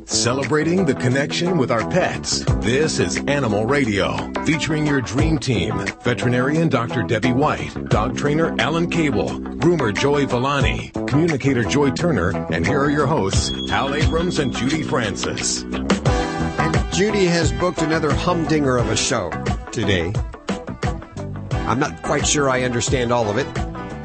Celebrating the connection with our pets. This is Animal Radio, featuring your dream team. Veterinarian Dr. Debbie White, dog trainer Alan Kabel, groomer Joey Villani, communicator Joy Turner, and here are your hosts, Hal Abrams and Judy Francis. And Judy has booked another humdinger of a show today. I'm not quite sure I understand all of it.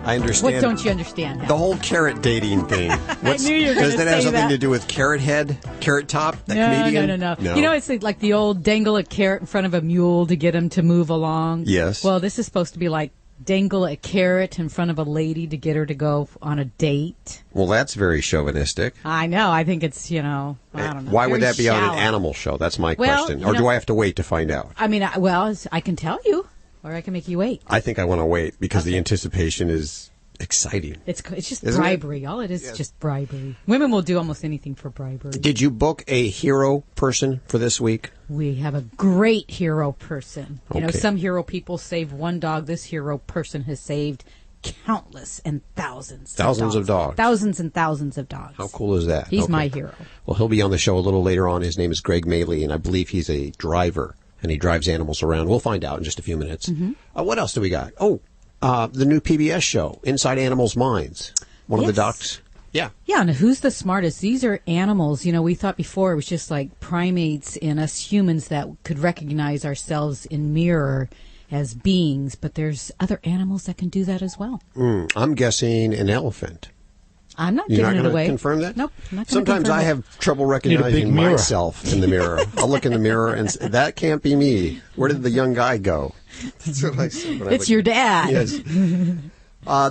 I understand. What don't you understand? The whole carrot dating thing. I knew you were going to say that. Does that have something to do with Carrot Head, Carrot Top, the comedian? No. You know, it's like the old dangle a carrot in front of a mule to get him to move along. Yes. Well, this is supposed to be like dangle a carrot in front of a lady to get her to go on a date. Well, that's very chauvinistic. I know. I think it's, I don't know. Why would that be shallow. on an animal show? That's my question. Or do I have to wait to find out? I mean, I can tell you, or I can make you wait. I think I want to wait because the anticipation is exciting. It's just bribery. All it is just bribery. Women will do almost anything for bribery. Did you book a hero person for this week? We have a great hero person. You know, Okay. some hero people save one dog. This hero person has saved countless and thousands of dogs. Thousands and thousands of dogs. How cool is that? He's my hero. Well, he'll be on the show a little later on. His name is Greg Mahle, and I believe he's a driver, and he drives animals around. We'll find out in just a few minutes. Mm-hmm. What else do we got? The new PBS show, Inside Animals' Minds. One of the docs. Yeah. Yeah, and who's the smartest? These are animals. You know, we thought before it was just like primates and us humans that could recognize ourselves in mirror as beings, but there's other animals that can do that as well. I'm guessing an elephant. I'm not You're giving not it away. Confirm that? Nope. I'm not Sometimes I have trouble recognizing myself in the mirror. I'll look in the mirror and say, that can't be me. Where did the young guy go? That's what I said. It's your dad. Yes.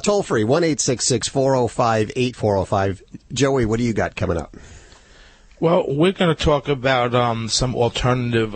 Toll free, 1-866-405-8405. Joey, what do you got coming up? Well, we're going to talk about some alternative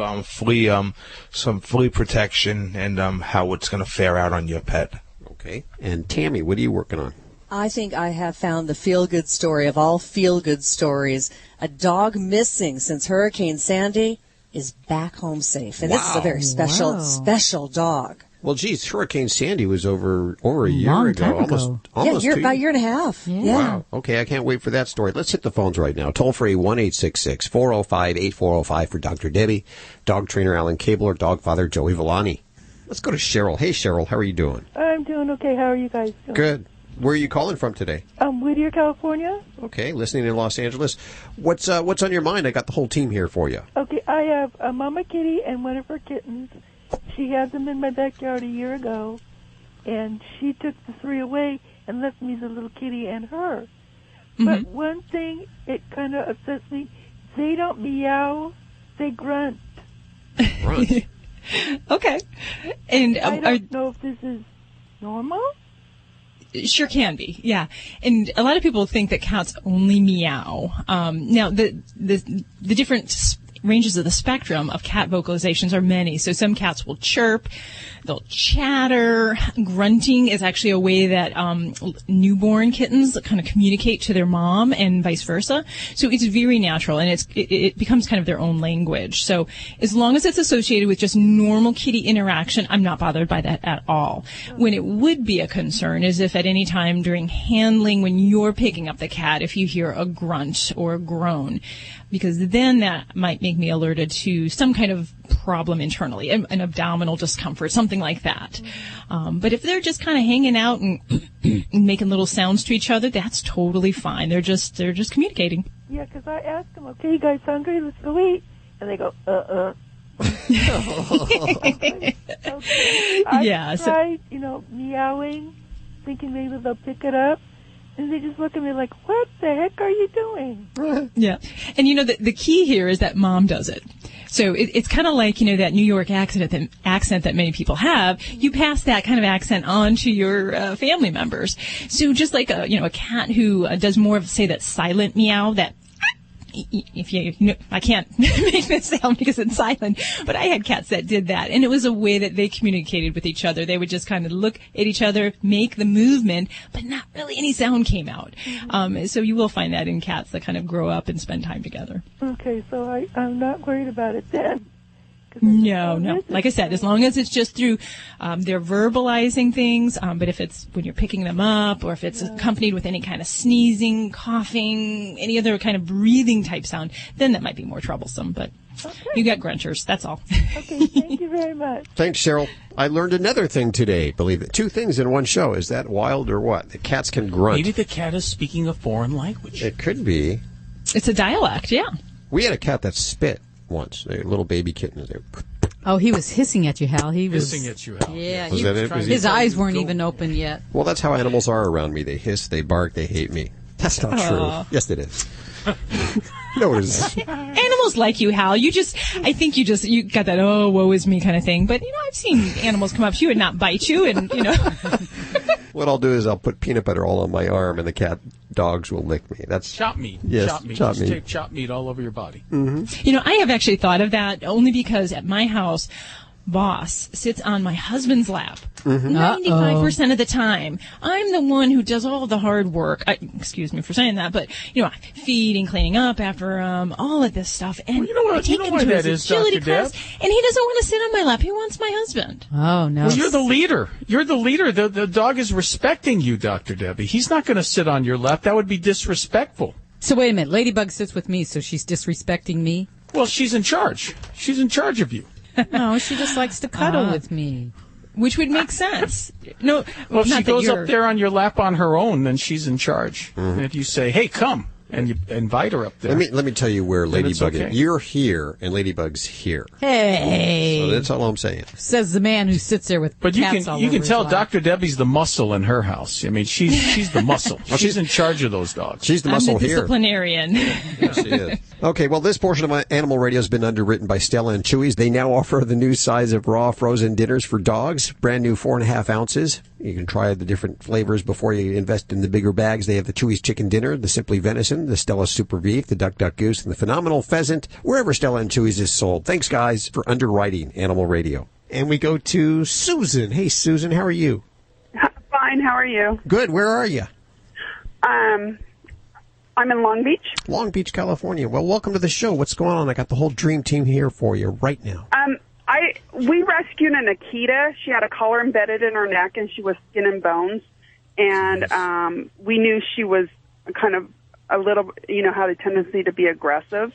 some flea protection and how it's going to fare out on your pet. Okay. And Tammy, what are you working on? I think I have found the feel-good story of all feel-good stories. A dog missing since Hurricane Sandy is back home safe. And this is a very special dog. Well, geez, Hurricane Sandy was over a year ago. Almost about a year and a half. Yeah. Wow. Okay, I can't wait for that story. Let's hit the phones right now. Toll free, 1-866-405-8405 for Dr. Debbie, dog trainer Alan Kabel, or dog father Joey Villani. Let's go to Cheryl. Hey, Cheryl, how are you doing? I'm doing okay. How are you guys doing? Good. Where are you calling from today? Whittier, California. Okay, listening in Los Angeles. What's on your mind? I got the whole team here for you. Okay, I have a mama kitty and one of her kittens. She had them in my backyard a year ago, and she took the three away and left me the little kitty and her. Mm-hmm. But one thing, it kind of upsets me. They don't meow, they grunt. Grunt? Okay. And I don't know if this is normal. Sure can be, yeah. And a lot of people think that cats only meow. Now, the different ranges of the spectrum of cat vocalizations are many. So some cats will chirp, they'll chatter. Grunting is actually a way that newborn kittens kind of communicate to their mom and vice versa. So it's very natural, and it becomes kind of their own language. So as long as it's associated with just normal kitty interaction, I'm not bothered by that at all. When it would be a concern is if at any time during handling, when you're picking up the cat, if you hear a grunt or a groan, because then that might make me alerted to some kind of problem internally, an abdominal discomfort, something like that. But if they're just kind of hanging out and making little sounds to each other, that's totally fine. They're just communicating. Yeah, because I asked them, okay, you guys hungry? Let's go eat. And they go, Okay. I tried, meowing, thinking maybe they'll pick it up. And they just look at me like, what the heck are you doing? Yeah. And, the key here is that mom does it. So it's kind of like, that New York accent that many people have. You pass that kind of accent on to your family members. So just like a cat who does more of, say, that silent meow, that I can't make this sound because it's silent, but I had cats that did that, and it was a way that they communicated with each other. They would just kind of look at each other, make the movement, but not really any sound came out. Mm-hmm. So you will find that in cats that kind of grow up and spend time together. Okay, so I'm not worried about it then. No. Like I said, as long as it's just through they're verbalizing things, but if it's when you're picking them up or if it's accompanied with any kind of sneezing, coughing, any other kind of breathing type sound, then that might be more troublesome. But you got grunters, that's all. Okay, thank you very much. Thanks, Cheryl. I learned another thing today, believe it. 2 things in one show. Is that wild or what? The cats can grunt. Maybe the cat is speaking a foreign language. It could be. It's a dialect, yeah. We had a cat that spit once, a little baby kitten. Oh, he was hissing at you, Hal. He was Hissing at you, Hal. Yeah, Was that it? Was his he- eyes weren't even open yet. Well, that's how animals are around me. They hiss, they bark, they hate me. That's not true. Yes, it is. No, it is. Animals like you, Hal. I think you got that, oh, woe is me kind of thing. But, I've seen animals come up to you and not bite you and, What I'll do is I'll put peanut butter all on my arm, and the dogs will lick me. That's Chop meat. Yes, chop meat. chop Just meat. take chop meat all over your body. I have actually thought of that only because at my house, Boss sits on my husband's lap 95% of the time. I'm the one who does all the hard work. Excuse me for saying that, but feeding, cleaning up after him, all of this stuff. And Well, you know what- I take you know him why to that his is, agility Dr. Deb? class, and he doesn't want to sit on my lap. He wants my husband. Oh, no. Well, you're the leader. You're the leader. The dog is respecting you, Dr. Debbie. He's not going to sit on your lap. That would be disrespectful. So wait a minute. Ladybug sits with me, so she's disrespecting me? Well, she's in charge. She's in charge of you. No, she just likes to cuddle with me. Which would make sense. No, Well, if not she that goes you're- up there on your lap on her own, then she's in charge. And if you say, hey, come, and you invite her up there. Let me tell you where Then it's Ladybug okay. is. You're here, and Ladybug's here. Hey, So that's all I'm saying. says the man who sits there with But you cats can all you over can his tell lap. Dr. Debbie's the muscle in her house. I mean, she's the muscle. She's in charge of those dogs. She's the I'm muscle the here. disciplinarian. Yes, she is. Okay, well, this portion of my Animal Radio has been underwritten by Stella and Chewy's. They now offer the new size of raw frozen dinners for dogs, brand new 4.5 ounces. You can try the different flavors before you invest in the bigger bags. They have the Chewy's Chicken Dinner, the Simply Venison, the Stella Super Beef, the Duck Duck Goose, and the Phenomenal Pheasant, wherever Stella and Chewy's is sold. Thanks, guys, for underwriting Animal Radio. And we go to Susan. Hey, Susan, how are you? Fine, how are you? Good. Where are you? I'm in Long Beach. Long Beach, California. Well, welcome to the show. What's going on? I got the whole dream team here for you right now. We rescued an Akita. She had a collar embedded in her neck, and she was skin and bones. And we knew she was kind of a little, had a tendency to be aggressive.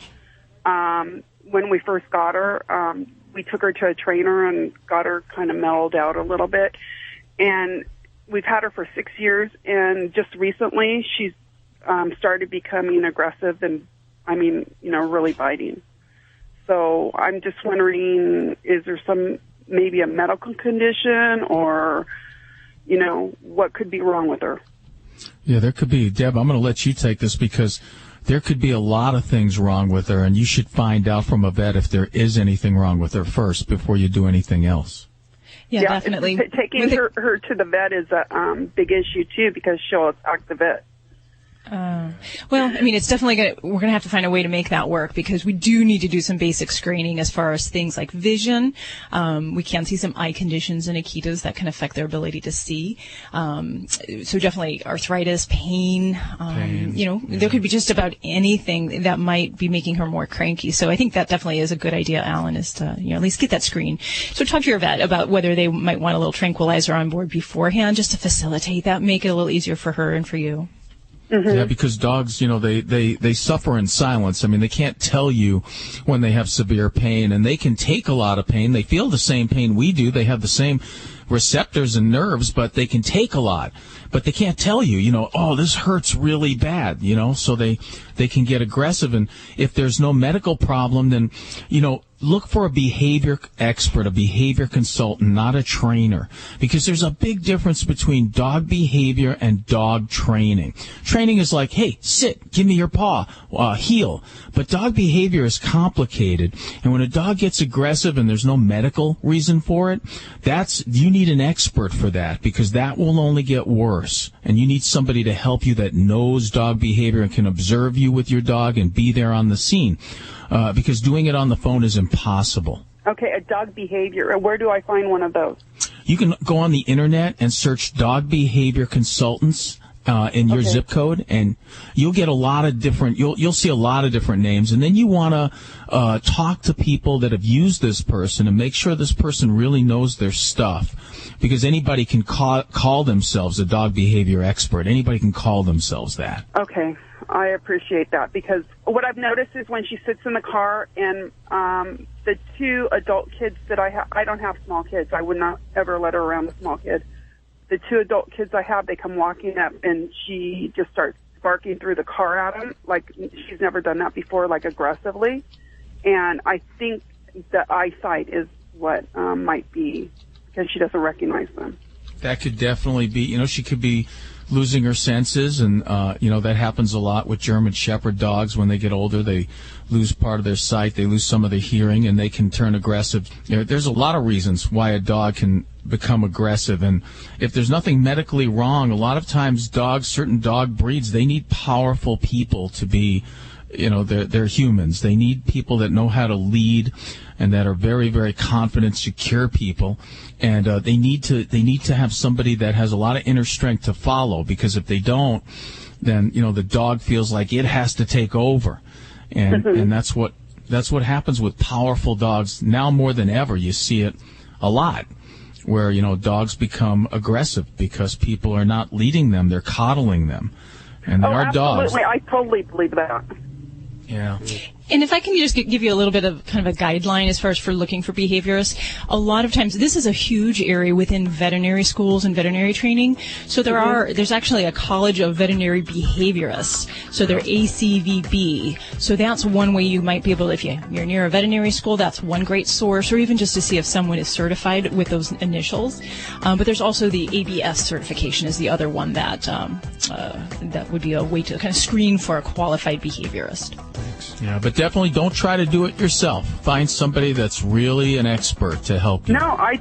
When we first got her, we took her to a trainer and got her kind of mellowed out a little bit. And we've had her for 6 years, and just recently she's started becoming aggressive and, really biting. So I'm just wondering, is there maybe a medical condition or, what could be wrong with her? Yeah, there could be. Deb, I'm going to let you take this because there could be a lot of things wrong with her, and you should find out from a vet if there is anything wrong with her first before you do anything else. Yeah, definitely. Taking her to the vet is a big issue, too, because she'll attack the vet. It's definitely we're going to have to find a way to make that work because we do need to do some basic screening as far as things like vision. We can see some eye conditions in Akitas that can affect their ability to see. So definitely arthritis, pain, there could be just about anything that might be making her more cranky. So I think that definitely is a good idea, Alan, is to, at least get that screen. So talk to your vet about whether they might want a little tranquilizer on board beforehand just to facilitate that, make it a little easier for her and for you. Mm-hmm. Yeah, because dogs, they suffer in silence. I mean, they can't tell you when they have severe pain, and they can take a lot of pain. They feel the same pain we do. They have the same receptors and nerves, but they can take a lot. But they can't tell you, oh, this hurts really bad, so they can get aggressive. And if there's no medical problem, then, look for a behavior expert, a behavior consultant, not a trainer, because there's a big difference between dog behavior and dog training. Training is like, hey, sit, give me your paw, heel. But dog behavior is complicated, and when a dog gets aggressive and there's no medical reason for it, you need an expert for that, because that will only get worse. And you need somebody to help you that knows dog behavior and can observe you with your dog and be there on the scene. Because doing it on the phone is impossible. Okay, a dog behavior. Where do I find one of those? You can go on the internet and search Dog Behavior Consultants in your zip code, and you'll get a lot of different. You'll see a lot of different names, and then you want to talk to people that have used this person and make sure this person really knows their stuff, because anybody can call themselves a dog behavior expert. Anybody can call themselves that. Okay, I appreciate that, because what I've noticed is when she sits in the car and the two adult kids that I don't have small kids. I would not ever let her around a small kid. The two adult kids I have, they come walking up, and she just starts barking through the car at them, like she's never done that before, like aggressively. And I think the eyesight is what might be, because she doesn't recognize them. That could definitely be, she could be losing her senses, and, that happens a lot with German Shepherd dogs. When they get older, they lose part of their sight, they lose some of their hearing, and they can turn aggressive. There's a lot of reasons why a dog can become aggressive, and if there's nothing medically wrong, a lot of times certain dog breeds, they need powerful people to be, they're humans. They need people that know how to lead and that are very, very confident, secure people, and they need to have somebody that has a lot of inner strength to follow, because if they don't, then the dog feels like it has to take over, and and that's what happens with powerful dogs now more than ever. You see it a lot, where dogs become aggressive because people are not leading them; they're coddling them, and they are dogs. Absolutely, I totally believe that. Yeah. And if I can just give you a little bit of kind of a guideline as far as for looking for behaviorists, a lot of times this is a huge area within veterinary schools and veterinary training. So there's actually a college of veterinary behaviorists. So they're ACVB. So that's one way you might be able, if you're near a veterinary school, that's one great source, or even just to see if someone is certified with those initials. But there's also the ABS certification is the other one that that would be a way to kind of screen for a qualified behaviorist. Yeah, but definitely don't try to do it yourself. Find somebody that's really an expert to help you. No, we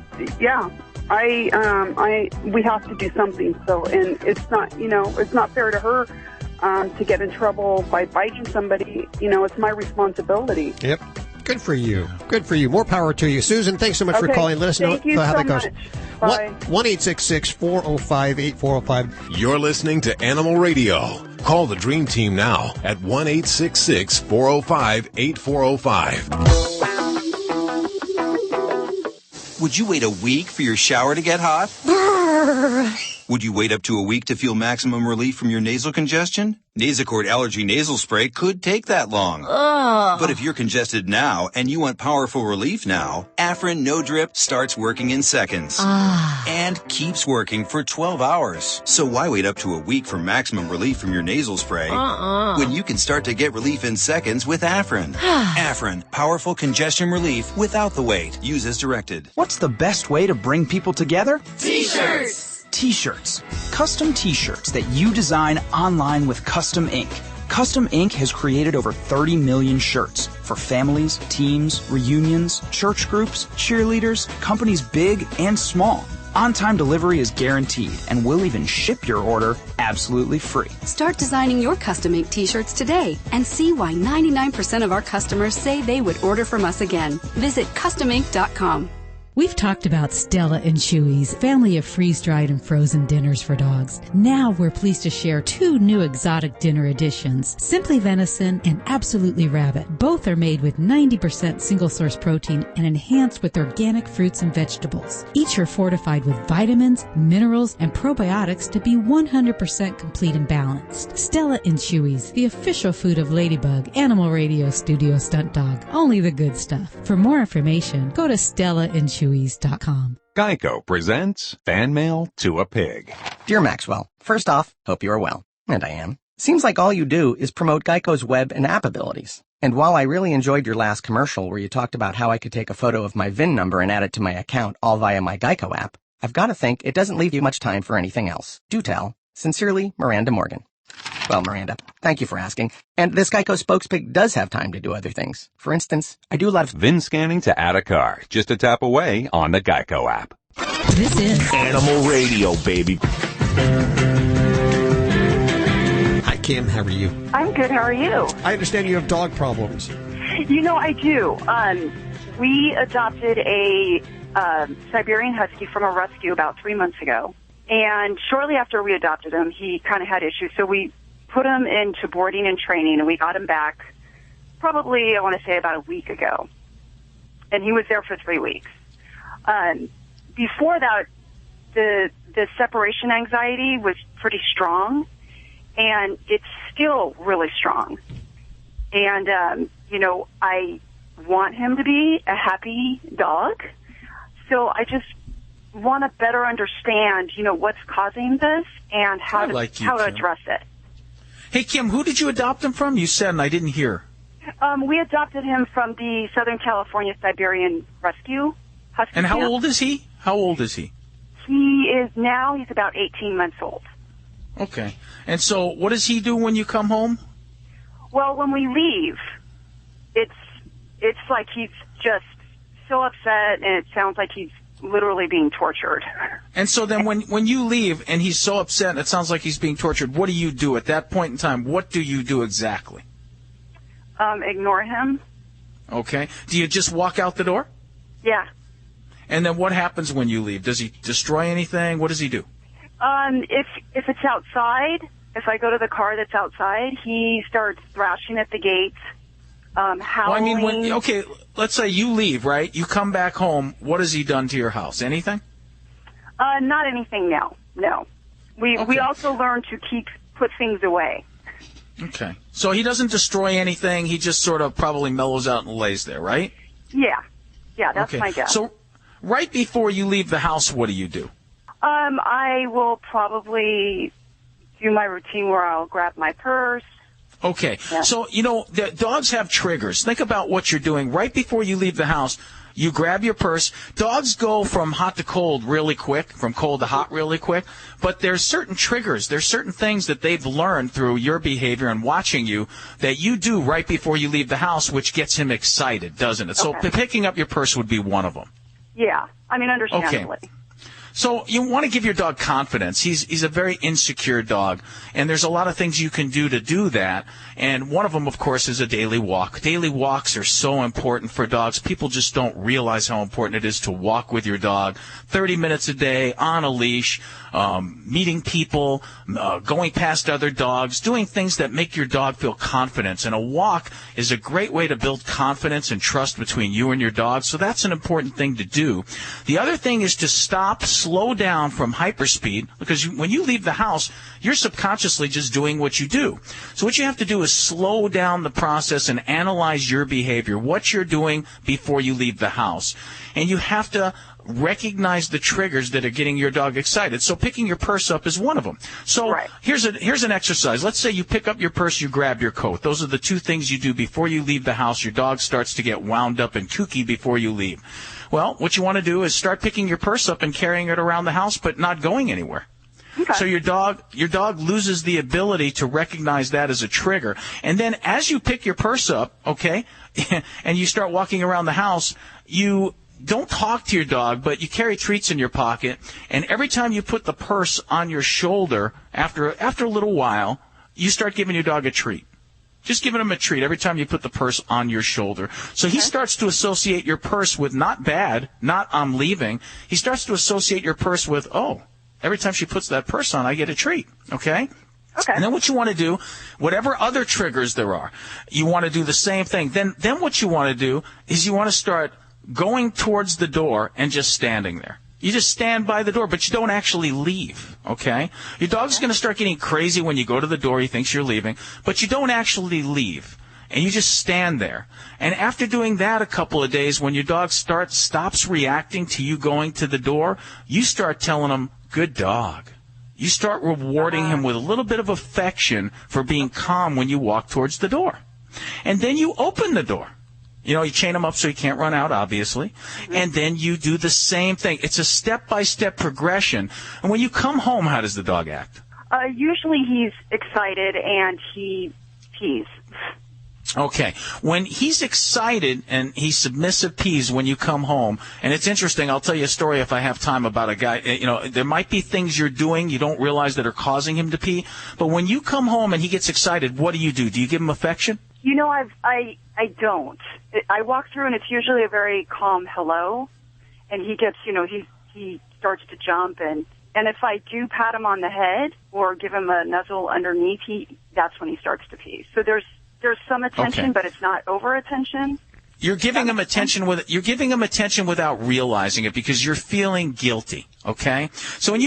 have to do something. So, and it's not, it's not fair to her to get in trouble by biting somebody. It's my responsibility. Yep. Good for you. Good for you. More power to you. Susan, thanks so much for calling. Let us know how that goes. Bye. 1-866-405-8405. You're listening to Animal Radio. Call the Dream Team now at 1-866-405-8405. Would you wait a week for your shower to get hot? Would you wait up to a week to feel maximum relief from your nasal congestion? Nasacort Allergy Nasal Spray could take that long. But if you're congested now and you want powerful relief now, Afrin No Drip starts working in seconds. And keeps working for 12 hours. So why wait up to a week for maximum relief from your nasal spray when you can start to get relief in seconds with Afrin? Afrin, powerful congestion relief without the wait. Use as directed. What's the best way to bring people together? T-shirts! T-shirts. Custom T-shirts that you design online with Custom Ink. Custom Ink has created over 30 million shirts for families, teams, reunions, church groups, cheerleaders, companies big and small. On-time delivery is guaranteed, and we'll even ship your order absolutely free. Start designing your Custom Ink T-shirts today and see why 99% of our customers say they would order from us again. Visit customink.com. We've talked about Stella and Chewy's family of freeze-dried and frozen dinners for dogs. Now we're pleased to share two new exotic dinner additions, Simply Venison and Absolutely Rabbit. Both are made with 90% single-source protein and enhanced with organic fruits and vegetables. Each are fortified with vitamins, minerals, and probiotics to be 100% complete and balanced. Stella and Chewy's, the official food of Ladybug, Animal Radio Studio Stunt Dog. Only the good stuff. For more information, go to StellaandChewy's.com. Geico presents Fan Mail to a Pig. Dear Maxwell, first off, hope you are well. And I am. Seems like all you do is promote Geico's web and app abilities. And while I really enjoyed your last commercial where you talked about how I could take a photo of my VIN number and add it to my account all via my Geico app, I've got to think it doesn't leave you much time for anything else. Do tell. Sincerely, Miranda Morgan. Well, Miranda, thank you for asking. And this Geico spokespig does have time to do other things. For instance, I do a lot of VIN scanning to add a car. Just a tap away on the Geico app. This is Animal Radio, baby. Hi, Kim. How are you? I'm good. How are you? I understand you have dog problems. I do. We adopted a Siberian Husky from a rescue about 3 months ago. And shortly after we adopted him, he kind of had issues. So we put him into boarding and training, and we got him back probably, I want to say, about a week ago. And he was there for 3 weeks. Before that, the separation anxiety was pretty strong, and it's still really strong. And, you know, I want him to be a happy dog, so I just want to better understand, you know, what's causing this and how to address it. Hey, Kim, who did you adopt him from? You said, and I didn't hear. We adopted him from the Southern California Siberian Rescue Husky And how camp. old is he? How old is he? He's about 18 months old. Okay. And so what does he do when you come home? Well, when we leave, it's like he's just so upset, and it sounds like he's literally being tortured. And so then when you leave and he's so upset and it sounds like he's being tortured, what do you do at that point in time? What do you do exactly? Ignore him. Okay. Do you just walk out the door? Yeah. And then what happens when you leave? Does he destroy anything? What does he do? If it's outside, if I go to the car that's outside, he starts thrashing at the gates, howling. Well, I mean, let's say you leave, right? You come back home. What has he done to your house? Anything? Not anything, no. We also learn to put things away. Okay. So he doesn't destroy anything. He just sort of probably mellows out and lays there, right? Yeah. Yeah, that's okay. my guess. So right before you leave the house, what do? I will probably do my routine where I'll grab my purse. Okay. Yeah. So, you know, the dogs have triggers. Think about what you're doing right before you leave the house. You grab your purse. Dogs go from hot to cold really quick, from cold to hot really quick. But there's certain triggers. There's certain things that they've learned through your behavior and watching you that you do right before you leave the house, which gets him excited, doesn't it? So picking up your purse would be one of them. Yeah. I mean, understandably. Okay. So you want to give your dog confidence. He's a very insecure dog, and there's a lot of things you can do to do that. And one of them, of course, is a daily walk. Daily walks are so important for dogs. People just don't realize how important it is to walk with your dog 30 minutes a day on a leash, meeting people, going past other dogs, doing things that make your dog feel confidence. And a walk is a great way to build confidence and trust between you and your dog. So that's an important thing to do. The other thing is to slow down from hyperspeed, because when you leave the house, you're subconsciously just doing what you do. So what you have to do is slow down the process and analyze your behavior, what you're doing before you leave the house. And you have to recognize the triggers that are getting your dog excited. So picking your purse up is one of them. So here's an exercise. Let's say you pick up your purse, you grab your coat. Those are the two things you do before you leave the house. Your dog starts to get wound up and kooky before you leave. Well, what you want to do is start picking your purse up and carrying it around the house, but not going anywhere. Okay. So your dog loses the ability to recognize that as a trigger. And then as you pick your purse up, okay, and you start walking around the house, you don't talk to your dog, but you carry treats in your pocket. And every time you put the purse on your shoulder, after a little while, you start giving your dog a treat. Just giving him a treat every time you put the purse on your shoulder. So he starts to associate your purse with not bad, not I'm leaving. He starts to associate your purse with, oh, every time she puts that purse on, I get a treat. Okay? Okay. And then what you want to do, whatever other triggers there are, you want to do the same thing. Then what you want to do is you want to start going towards the door and just standing there. You just stand by the door, but you don't actually leave, okay? Your dog's going to start getting crazy when you go to the door. He thinks you're leaving, but you don't actually leave, and you just stand there. And after doing that a couple of days, when your dog stops reacting to you going to the door, you start telling him, good dog. You start rewarding him with a little bit of affection for being calm when you walk towards the door. And then you open the door. You know, you chain him up so he can't run out, obviously. And then you do the same thing. It's a step-by-step progression. And when you come home, how does the dog act? Usually he's excited and he pees. Okay. When he's excited and he's submissive pees when you come home, and it's interesting, I'll tell you a story if I have time about a guy, you know, there might be things you're doing you don't realize that are causing him to pee, but when you come home and he gets excited, what do? Do you give him affection? You know, I don't. I walk through and it's usually a very calm hello, and he gets, you know, he starts to jump and And if I do pat him on the head or give him a nuzzle underneath, that's when he starts to pee. So there's some attention, but it's not over attention. You're giving him attention without realizing it because you're feeling guilty. Okay? So when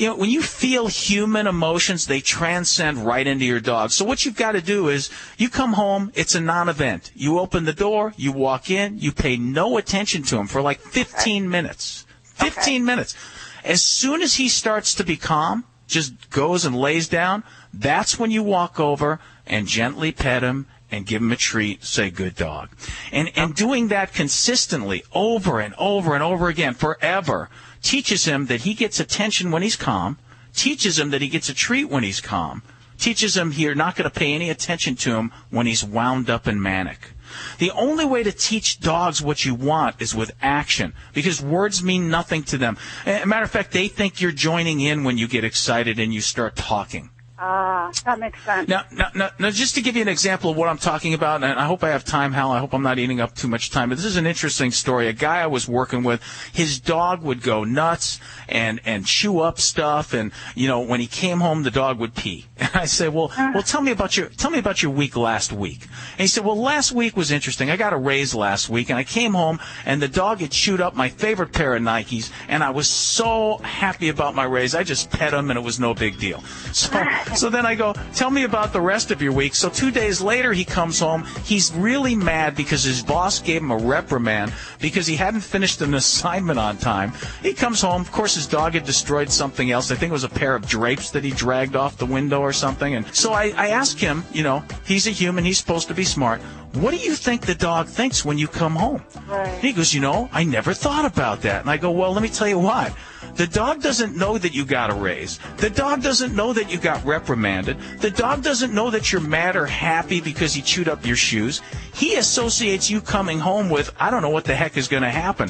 when you feel human emotions, they transcend right into your dog. So what you've got to do is you come home, it's a non-event. You open the door, you walk in, you pay no attention to him for like 15 minutes. 15 minutes. As soon as he starts to be calm, just goes and lays down, that's when you walk over and gently pet him and give him a treat, say, good dog. And doing that consistently over and over and over again forever teaches him that he gets attention when he's calm, teaches him that he gets a treat when he's calm, teaches him you're not going to pay any attention to him when he's wound up and manic. The only way to teach dogs what you want is with action, because words mean nothing to them. As a matter of fact, they think you're joining in when you get excited and you start talking. That makes sense. Now, just to give you an example of what I'm talking about, and I hope I have time, Hal. I hope I'm not eating up too much time, but this is an interesting story. A guy I was working with, his dog would go nuts and chew up stuff, and when he came home, the dog would pee. And I said, well, tell me about your week last week. And he said, well, last week was interesting. I got a raise last week, and I came home, and the dog had chewed up my favorite pair of Nikes, and I was so happy about my raise. I just pet him, and it was no big deal. So then I go, tell me about the rest of your week. So 2 days later, he comes home. He's really mad because his boss gave him a reprimand because he hadn't finished an assignment on time. He comes home. Of course, his dog had destroyed something else. I think it was a pair of drapes that he dragged off the window or something. And so I asked him, he's a human. He's supposed to be smart. What do you think the dog thinks when you come home? Right. He goes, I never thought about that. And I go, well, let me tell you what. The dog doesn't know that you got a raise. The dog doesn't know that you got reprimanded. The dog doesn't know that you're mad or happy because he chewed up your shoes. He associates you coming home with, I don't know what the heck is going to happen.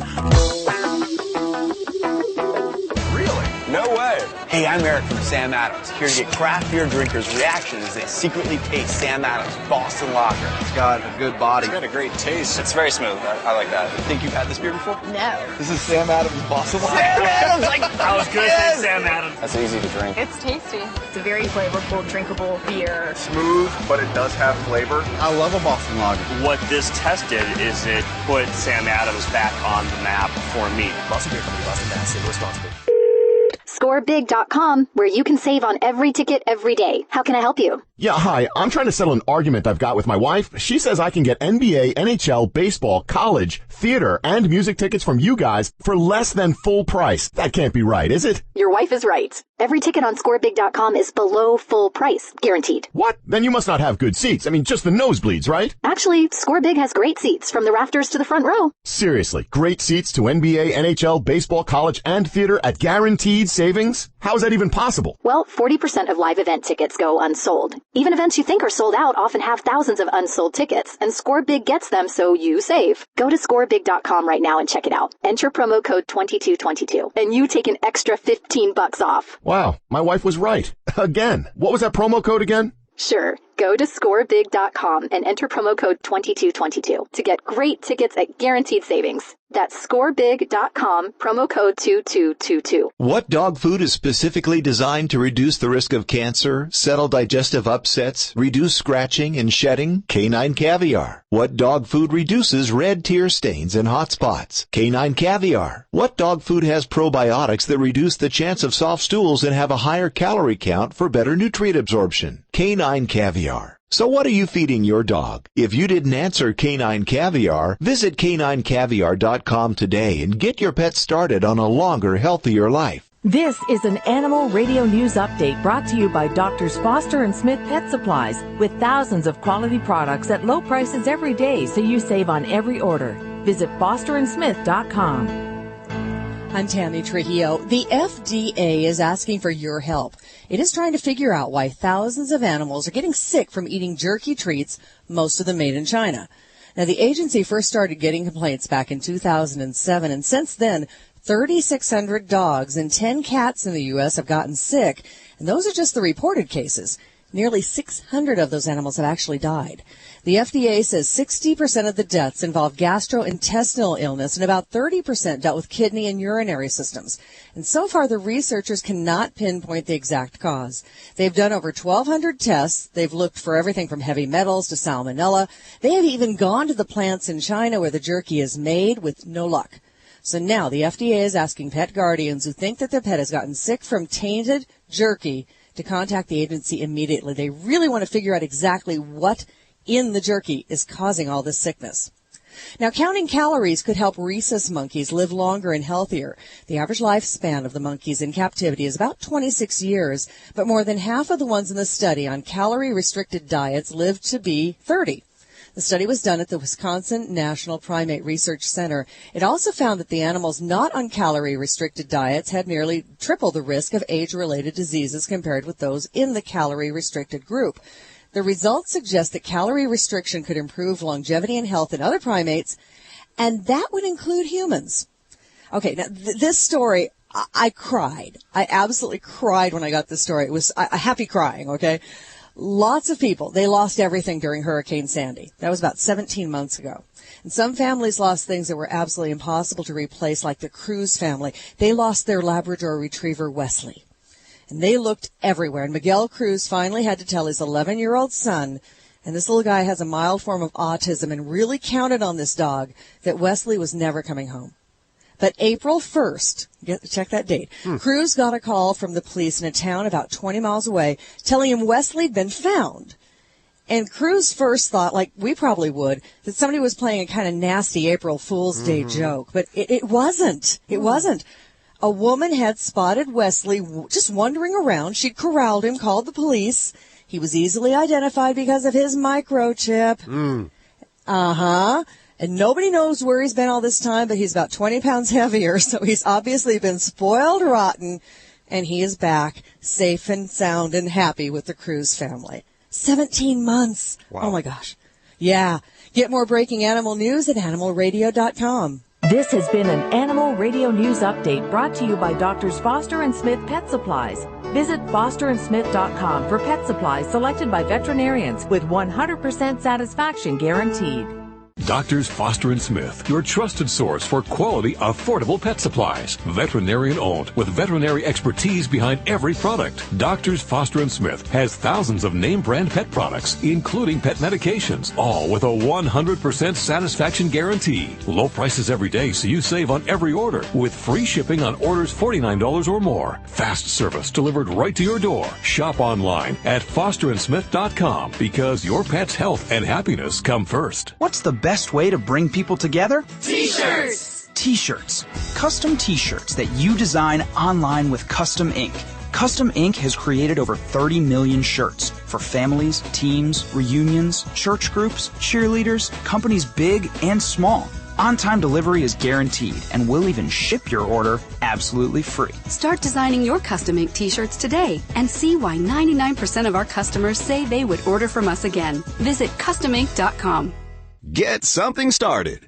No way. Hey, I'm Eric from Sam Adams, here to get craft beer drinkers' reaction as they secretly taste Sam Adams Boston Lager. It's got a good body. It's got a great taste. It's very smooth. I like that. Think you've had this beer before? No. This is Sam Adams Boston Lager. Sam Adams! I was going to say Sam Adams. That's easy to drink. It's tasty. It's a very flavorful, drinkable beer. Smooth, but it does have flavor. I love a Boston Lager. What this tested is it put Sam Adams back on the map for me. Boston Beer Company, Boston, Mass. St. Louis, Boston. ScoreBig.com, where you can save on every ticket every day. How can I help you? Yeah, hi. I'm trying to settle an argument I've got with my wife. She says I can get NBA, NHL, baseball, college, theater, and music tickets from you guys for less than full price. That can't be right, is it? Your wife is right. Every ticket on ScoreBig.com is below full price, guaranteed. What? Then you must not have good seats. I mean, just the nosebleeds, right? Actually, ScoreBig has great seats from the rafters to the front row. Seriously, great seats to NBA, NHL, baseball, college, and theater at guaranteed savings? How is that even possible? Well, 40% of live event tickets go unsold. Even events you think are sold out often have thousands of unsold tickets, and ScoreBig gets them so you save. Go to ScoreBig.com right now and check it out. Enter promo code 2222, and you take an extra $15 off. Wow, my wife was right. Again. What was that promo code again? Sure. Go to ScoreBig.com and enter promo code 2222 to get great tickets at guaranteed savings. That's ScoreBig.com, promo code 2222. What dog food is specifically designed to reduce the risk of cancer, settle digestive upsets, reduce scratching and shedding? Canine Caviar. What dog food reduces red tear stains and hot spots? Canine Caviar. What dog food has probiotics that reduce the chance of soft stools and have a higher calorie count for better nutrient absorption? Canine Caviar. So what are you feeding your dog? If you didn't answer Canine Caviar, visit caninecaviar.com today and get your pet started on a longer, healthier life. This is an Animal Radio News Update brought to you by Drs. Foster and Smith Pet Supplies, with thousands of quality products at low prices every day so you save on every order. Visit fosterandsmith.com. I'm Tammy Trujillo. The FDA is asking for your help. It is trying to figure out why thousands of animals are getting sick from eating jerky treats, most of them made in China. Now, the agency first started getting complaints back in 2007, and since then, 3,600 dogs and 10 cats in the U.S. have gotten sick, and those are just the reported cases. Nearly 600 of those animals have actually died. The FDA says 60% of the deaths involve gastrointestinal illness and about 30% dealt with kidney and urinary systems. And so far, the researchers cannot pinpoint the exact cause. They've done over 1,200 tests. They've looked for everything from heavy metals to salmonella. They have even gone to the plants in China where the jerky is made with no luck. So now the FDA is asking pet guardians who think that their pet has gotten sick from tainted jerky to contact the agency immediately. They really want to figure out exactly what in the jerky is causing all this sickness. Now, counting calories could help rhesus monkeys live longer and healthier. The average lifespan of the monkeys in captivity is about 26 years, but more than half of the ones in the study on calorie-restricted diets lived to be 30. The study was done at the Wisconsin National Primate Research Center. It also found that the animals not on calorie-restricted diets had nearly triple the risk of age-related diseases compared with those in the calorie-restricted group. The results suggest that calorie restriction could improve longevity and health in other primates, and that would include humans. Okay, now this story, I cried. I absolutely cried when I got this story. It was a happy crying, okay? Lots of people, they lost everything during Hurricane Sandy. That was about 17 months ago. And some families lost things that were absolutely impossible to replace, like the Cruz family. They lost their Labrador Retriever, Wesley. And they looked everywhere. And Miguel Cruz finally had to tell his 11-year-old son, and this little guy has a mild form of autism and really counted on this dog, that Wesley was never coming home. But April 1st, check that date, Cruz got a call from the police in a town about 20 miles away telling him Wesley'd been found. And Cruz first thought, like we probably would, that somebody was playing a kind of nasty April Fool's Day joke. But it wasn't. It wasn't. A woman had spotted Wesley just wandering around. She'd corralled him, called the police. He was easily identified because of his microchip. And nobody knows where he's been all this time, but he's about 20 pounds heavier, so he's obviously been spoiled rotten, and he is back, safe and sound and happy with the Cruz family. 17 months. Wow. Oh, my gosh. Yeah. Get more breaking animal news at animalradio.com. This has been an Animal Radio News Update brought to you by Drs. Foster and Smith Pet Supplies. Visit fosterandsmith.com for pet supplies selected by veterinarians with 100% satisfaction guaranteed. Doctors Foster and Smith, your trusted source for quality, affordable pet supplies. Veterinarian owned with veterinary expertise behind every product. Doctors Foster and Smith has thousands of name brand pet products, including pet medications, all with a 100% satisfaction guarantee. Low prices every day so you save on every order with free shipping on orders $49 or more. Fast service delivered right to your door. Shop online at fosterandsmith.com because your pet's health and happiness come first. What's the best way to bring people together? T-shirts! T-shirts. Custom T-shirts that you design online with Custom Ink. Custom Ink has created over 30 million shirts for families, teams, reunions, church groups, cheerleaders, companies big and small. On-time delivery is guaranteed, and we'll even ship your order absolutely free. Start designing your Custom Ink T-shirts today and see why 99% of our customers say they would order from us again. Visit customink.com. Get something started.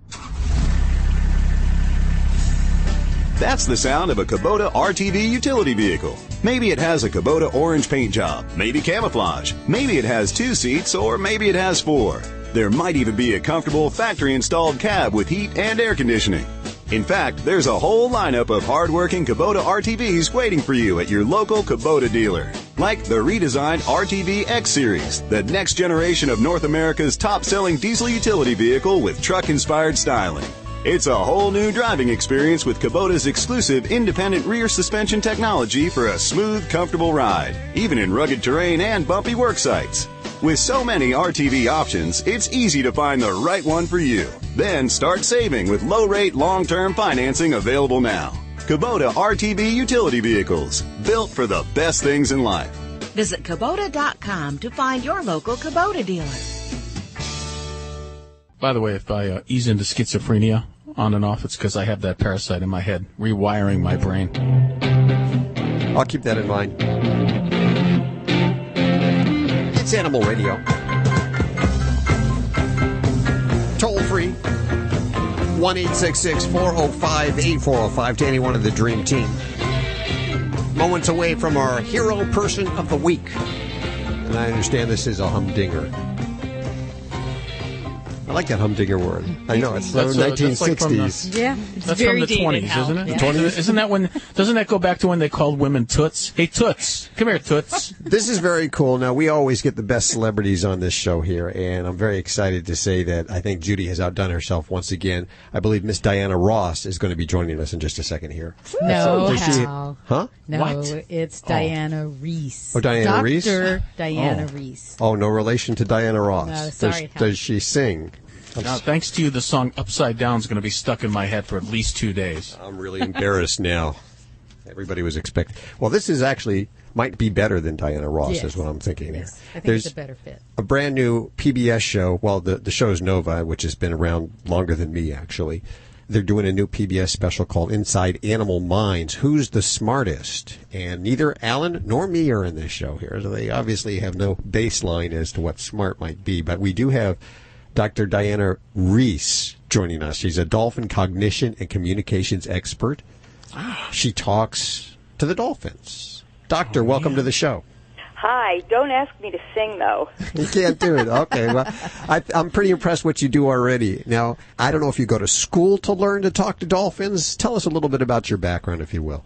That's the sound of a Kubota RTV utility vehicle. Maybe it has a Kubota orange paint job, maybe camouflage, maybe it has 2 seats, or maybe it has 4. There might even be a comfortable factory-installed cab with heat and air conditioning. In fact, there's a whole lineup of hard-working Kubota RTVs waiting for you at your local Kubota dealer. Like the redesigned RTV X Series, the next generation of North America's top-selling diesel utility vehicle with truck-inspired styling. It's a whole new driving experience with Kubota's exclusive independent rear suspension technology for a smooth, comfortable ride, even in rugged terrain and bumpy work sites. With so many RTV options, it's easy to find the right one for you. Then start saving with low-rate, long-term financing available now. Kubota RTV utility vehicles, built for the best things in life. Visit Kubota.com to find your local Kubota dealer. By the way, if I ease into schizophrenia on and off, it's because I have that parasite in my head, rewiring my brain. I'll keep that in mind. It's Animal Radio. Toll free. 1-866-405-8405 to any one of the Dream Team. Moments away from our Hero Person of the Week. And I understand this is a humdinger. I like that humdinger word. I know, it's the 1960s. That's from the 20s, isn't it? The 20s? Isn't that when, doesn't that go back to when they called women toots? Hey, toots, come here, toots. This is very cool. Now, we always get the best celebrities on this show here, and I'm very excited to say that I think Judy has outdone herself once again. I believe Miss Diana Ross is going to be joining us in just a second here. No, Huh? No, What? it's Diana Reiss. Oh, Diana Reiss? Dr. Diana Reiss. Oh, no relation to Diana Ross. No, sorry. Does she sing? Now, thanks to you, the song Upside Down is going to be stuck in my head for at least 2 days. I'm really embarrassed now. Everybody was expecting. Well, this is actually might be better than Diana Ross, Yes. is what I'm thinking here. Yes, I think There's it's a better fit. a brand new PBS show. Well, the show is Nova, which has been around longer than me, actually. They're doing a new PBS special called Inside Animal Minds. Who's the smartest? And neither Alan nor me are in this show here, so they obviously have no baseline as to what smart might be. But we do have Dr. Diana Reiss joining us. She's a dolphin cognition and communications expert. She talks to the dolphins. Doctor, welcome to the show. Hi. Don't ask me to sing, though. You can't do it. Okay. Well, I'm pretty impressed what you do already. Now, I don't know if you go to school to learn to talk to dolphins. Tell us a little bit about your background, if you will.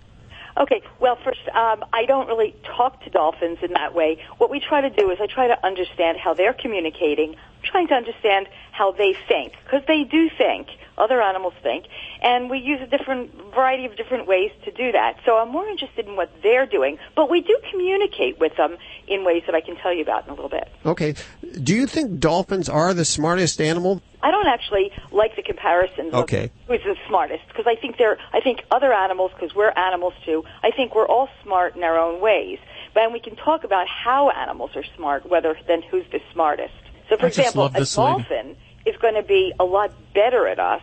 Okay, well, first, I don't really talk to dolphins in that way. What we try to do is I try to understand how they're communicating. I'm trying to understand how they think, because they do think. Other animals think. And we use a variety of different ways to do that. So I'm more interested in what they're doing. But we do communicate with them in ways that I can tell you about in a little bit. Okay. Do you think dolphins are the smartest animal? I don't actually like the comparisons of who's the smartest, because I think other animals, because we're animals too, I think we're all smart in our own ways. But we can talk about how animals are smart, rather than who's the smartest. So, for example, a dolphin is going to be a lot better at us,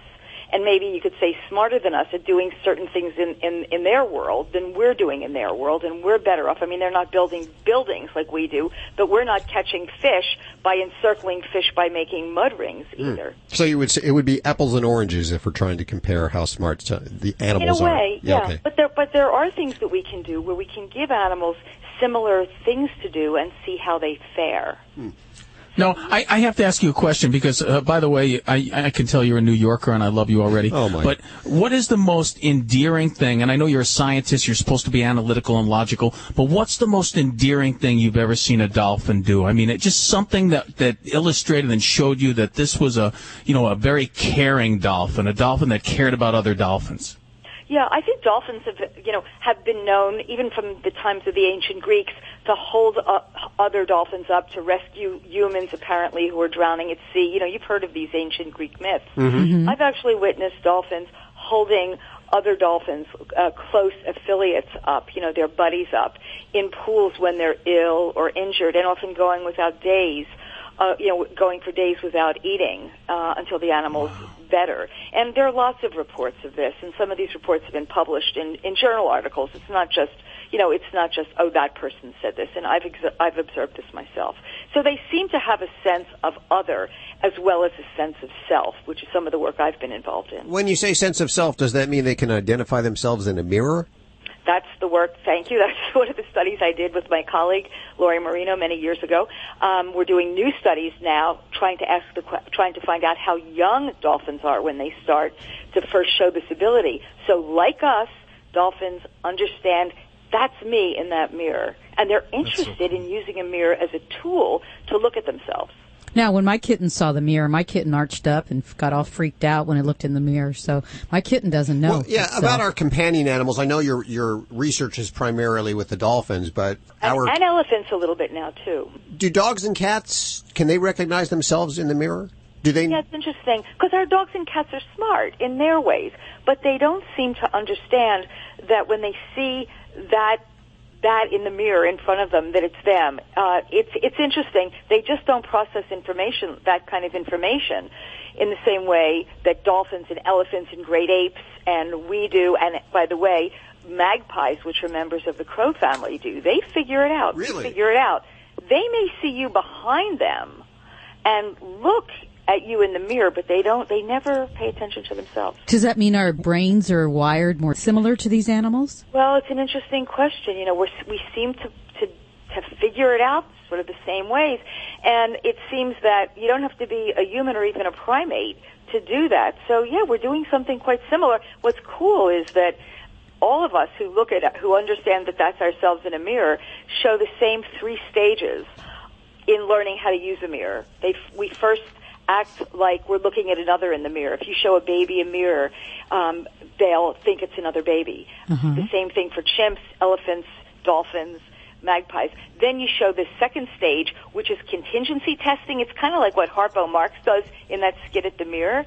and maybe you could say smarter than us at doing certain things in their world than we're doing in their world, and we're better off. I mean, they're not building buildings like we do, but we're not catching fish by encircling fish by making mud rings either. So you would say it would be apples and oranges if we're trying to compare how smart the animals are. In a way, are. yeah. Okay. But there are things that we can do where we can give animals similar things to do and see how they fare. No, I have to ask you a question because, by the way, I can tell you're a New Yorker and I love you already. Oh, my. But what is the most endearing thing? And I know you're a scientist, you're supposed to be analytical and logical, but what's the most endearing thing you've ever seen a dolphin do? I mean, it's just something that illustrated and showed you that this was a very caring dolphin, a dolphin that cared about other dolphins. Yeah, I think dolphins have been known, even from the times of the ancient Greeks, to hold other dolphins up to rescue humans, apparently, who are drowning at sea. You know, you've heard of these ancient Greek myths. Mm-hmm. I've actually witnessed dolphins holding other dolphins, close affiliates up, their buddies up, in pools when they're ill or injured, and often going without days. Going for days without eating until the animal's better. And there are lots of reports of this, and some of these reports have been published in journal articles. It's not just, oh, that person said this, and I've observed this myself. So they seem to have a sense of other as well as a sense of self, which is some of the work I've been involved in. When you say sense of self, does that mean they can identify themselves in a mirror? That's the work. Thank you. That's one of the studies I did with my colleague Lori Marino many years ago. We're doing new studies now, trying to find out how young dolphins are when they start to first show this ability. So, like us, dolphins understand that's me in that mirror, and they're interested in using a mirror as a tool to look at themselves. Now, when my kitten saw the mirror, my kitten arched up and got all freaked out when it looked in the mirror. So my kitten doesn't know. Well, yeah, about our companion animals, I know your research is primarily with the dolphins, but and elephants a little bit now, too. Do dogs and cats, can they recognize themselves in the mirror? Do they? Yeah, it's interesting, because our dogs and cats are smart in their ways, but they don't seem to understand that when they see that in the mirror in front of them, that it's them. It's interesting. They just don't process information, that kind of information, in the same way that dolphins and elephants and great apes and we do. And by the way, magpies, which are members of the crow family, do. They figure it out. Really? They figure it out. They may see you behind them and look at you in the mirror, but they never pay attention to themselves. Does that mean our brains are wired more similar to these animals? Well, it's an interesting question. We seem to have figured it out sort of the same ways. And it seems that you don't have to be a human or even a primate to do that. So, yeah, we're doing something quite similar. What's cool is that all of us who understand that that's ourselves in a mirror show the same 3 stages in learning how to use a mirror. We first act like we're looking at another in the mirror. If you show a baby a mirror, they'll think it's another baby. The same thing for chimps, elephants, dolphins, magpies. Then you show the second stage, which is contingency testing. It's kind of like what Harpo Marx does in that skit at the mirror,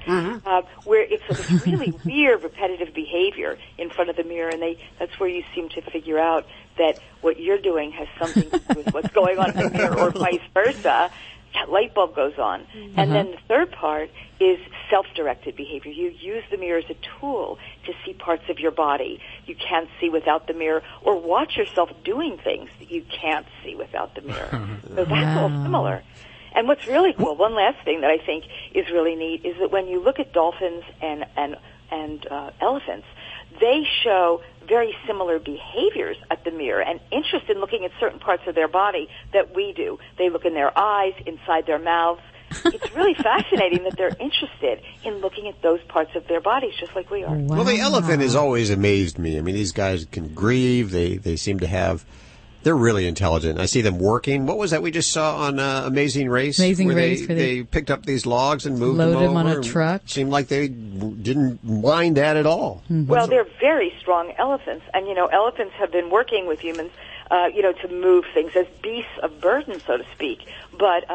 where it's this really weird, repetitive behavior in front of the mirror, and that's where you seem to figure out that what you're doing has something to do with what's going on in the mirror, or vice versa. That light bulb goes on. And then the third part is self-directed behavior. You use the mirror as a tool to see parts of your body you can't see without the mirror, or watch yourself doing things that you can't see without the mirror. So that's all similar. And what's really cool, one last thing that I think is really neat, is that when you look at dolphins and elephants, they show very similar behaviors at the mirror and interest in looking at certain parts of their body that we do. They look in their eyes, inside their mouths. It's really fascinating that they're interested in looking at those parts of their bodies just like we are. Wow. Well, the elephant has always amazed me. I mean, these guys can grieve. They seem to have... They're really intelligent. I see them working. What was that we just saw on Amazing Race? They picked up these logs and moved them over. Loaded them on a truck. Seemed like they didn't mind that at all. Well, they're very strong elephants. And, elephants have been working with humans, to move things as beasts of burden, so to speak. But,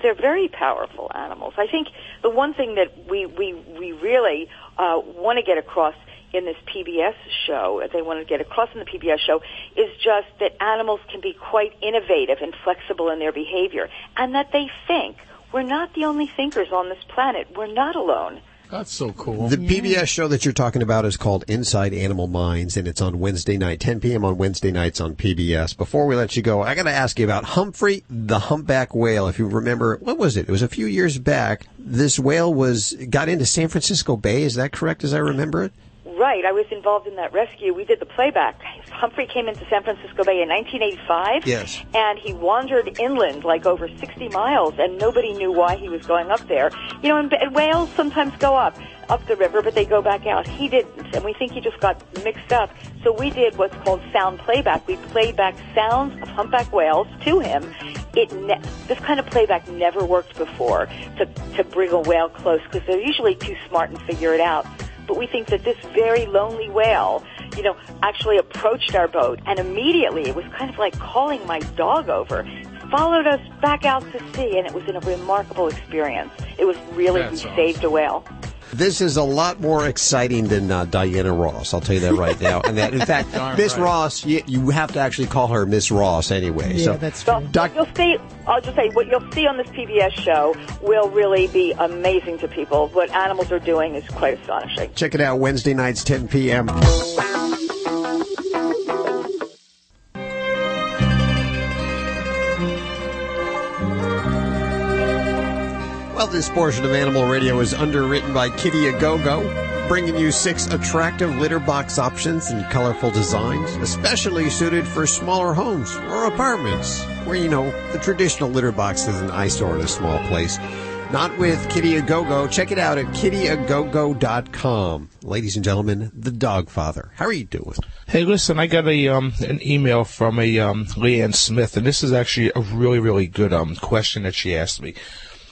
they're very powerful animals. I think the one thing that we really want to get across in this PBS show, they want to get across in the PBS show, is just that animals can be quite innovative and flexible in their behavior, and that they think. We're not the only thinkers on this planet. We're not alone. That's so cool. The PBS show that you're talking about is called Inside Animal Minds, and it's on Wednesday night, 10 p.m. on Wednesday nights on PBS. Before we let you go, I got to ask you about Humphrey the humpback whale. If you remember, what was it? It was a few years back. This whale got into San Francisco Bay. Is that correct, as I remember it? Right. I was involved in that rescue. We did the playback. Humphrey came into San Francisco Bay in 1985. Yes. And he wandered inland like over 60 miles, and nobody knew why he was going up there. And whales sometimes go up the river, but they go back out. He didn't, and we think he just got mixed up. So we did what's called sound playback. We played back sounds of humpback whales to him. This kind of playback never worked before to bring a whale close, because they're usually too smart and figure it out. But we think that this very lonely whale, actually approached our boat, and immediately it was kind of like calling my dog over, followed us back out to sea, and it was a remarkable experience. It was really, we saved a whale. This is a lot more exciting than Diana Ross, I'll tell you that right now. And that, in fact, Miss Ross, you have to actually call her Miss Ross anyway. Yeah, so that's true. You'll see, I'll just say, what you'll see on this PBS show will really be amazing to people. What animals are doing is quite astonishing. Check it out, Wednesday nights, 10 p.m. Well, this portion of Animal Radio is underwritten by Kitty A Go-Go, bringing you 6 attractive litter box options and colorful designs, especially suited for smaller homes or apartments, where, the traditional litter box is an eyesore in a small place. Not with Kitty A Go-Go. Check it out at kittyagogo.com. Ladies and gentlemen, the dog father. How are you doing? Hey, listen, I got an email from a Leanne Smith, and this is actually a really, really good question that she asked me.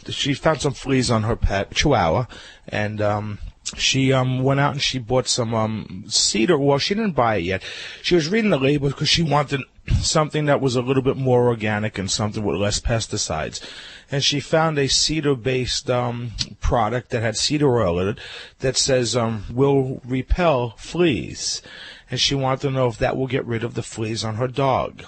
She found some fleas on her pet Chihuahua, and she went out and she bought some cedar. Well, she didn't buy it yet. She was reading the label because she wanted something that was a little bit more organic and something with less pesticides. And she found a cedar-based product that had cedar oil in it that says will repel fleas. And she wanted to know if that will get rid of the fleas on her dog.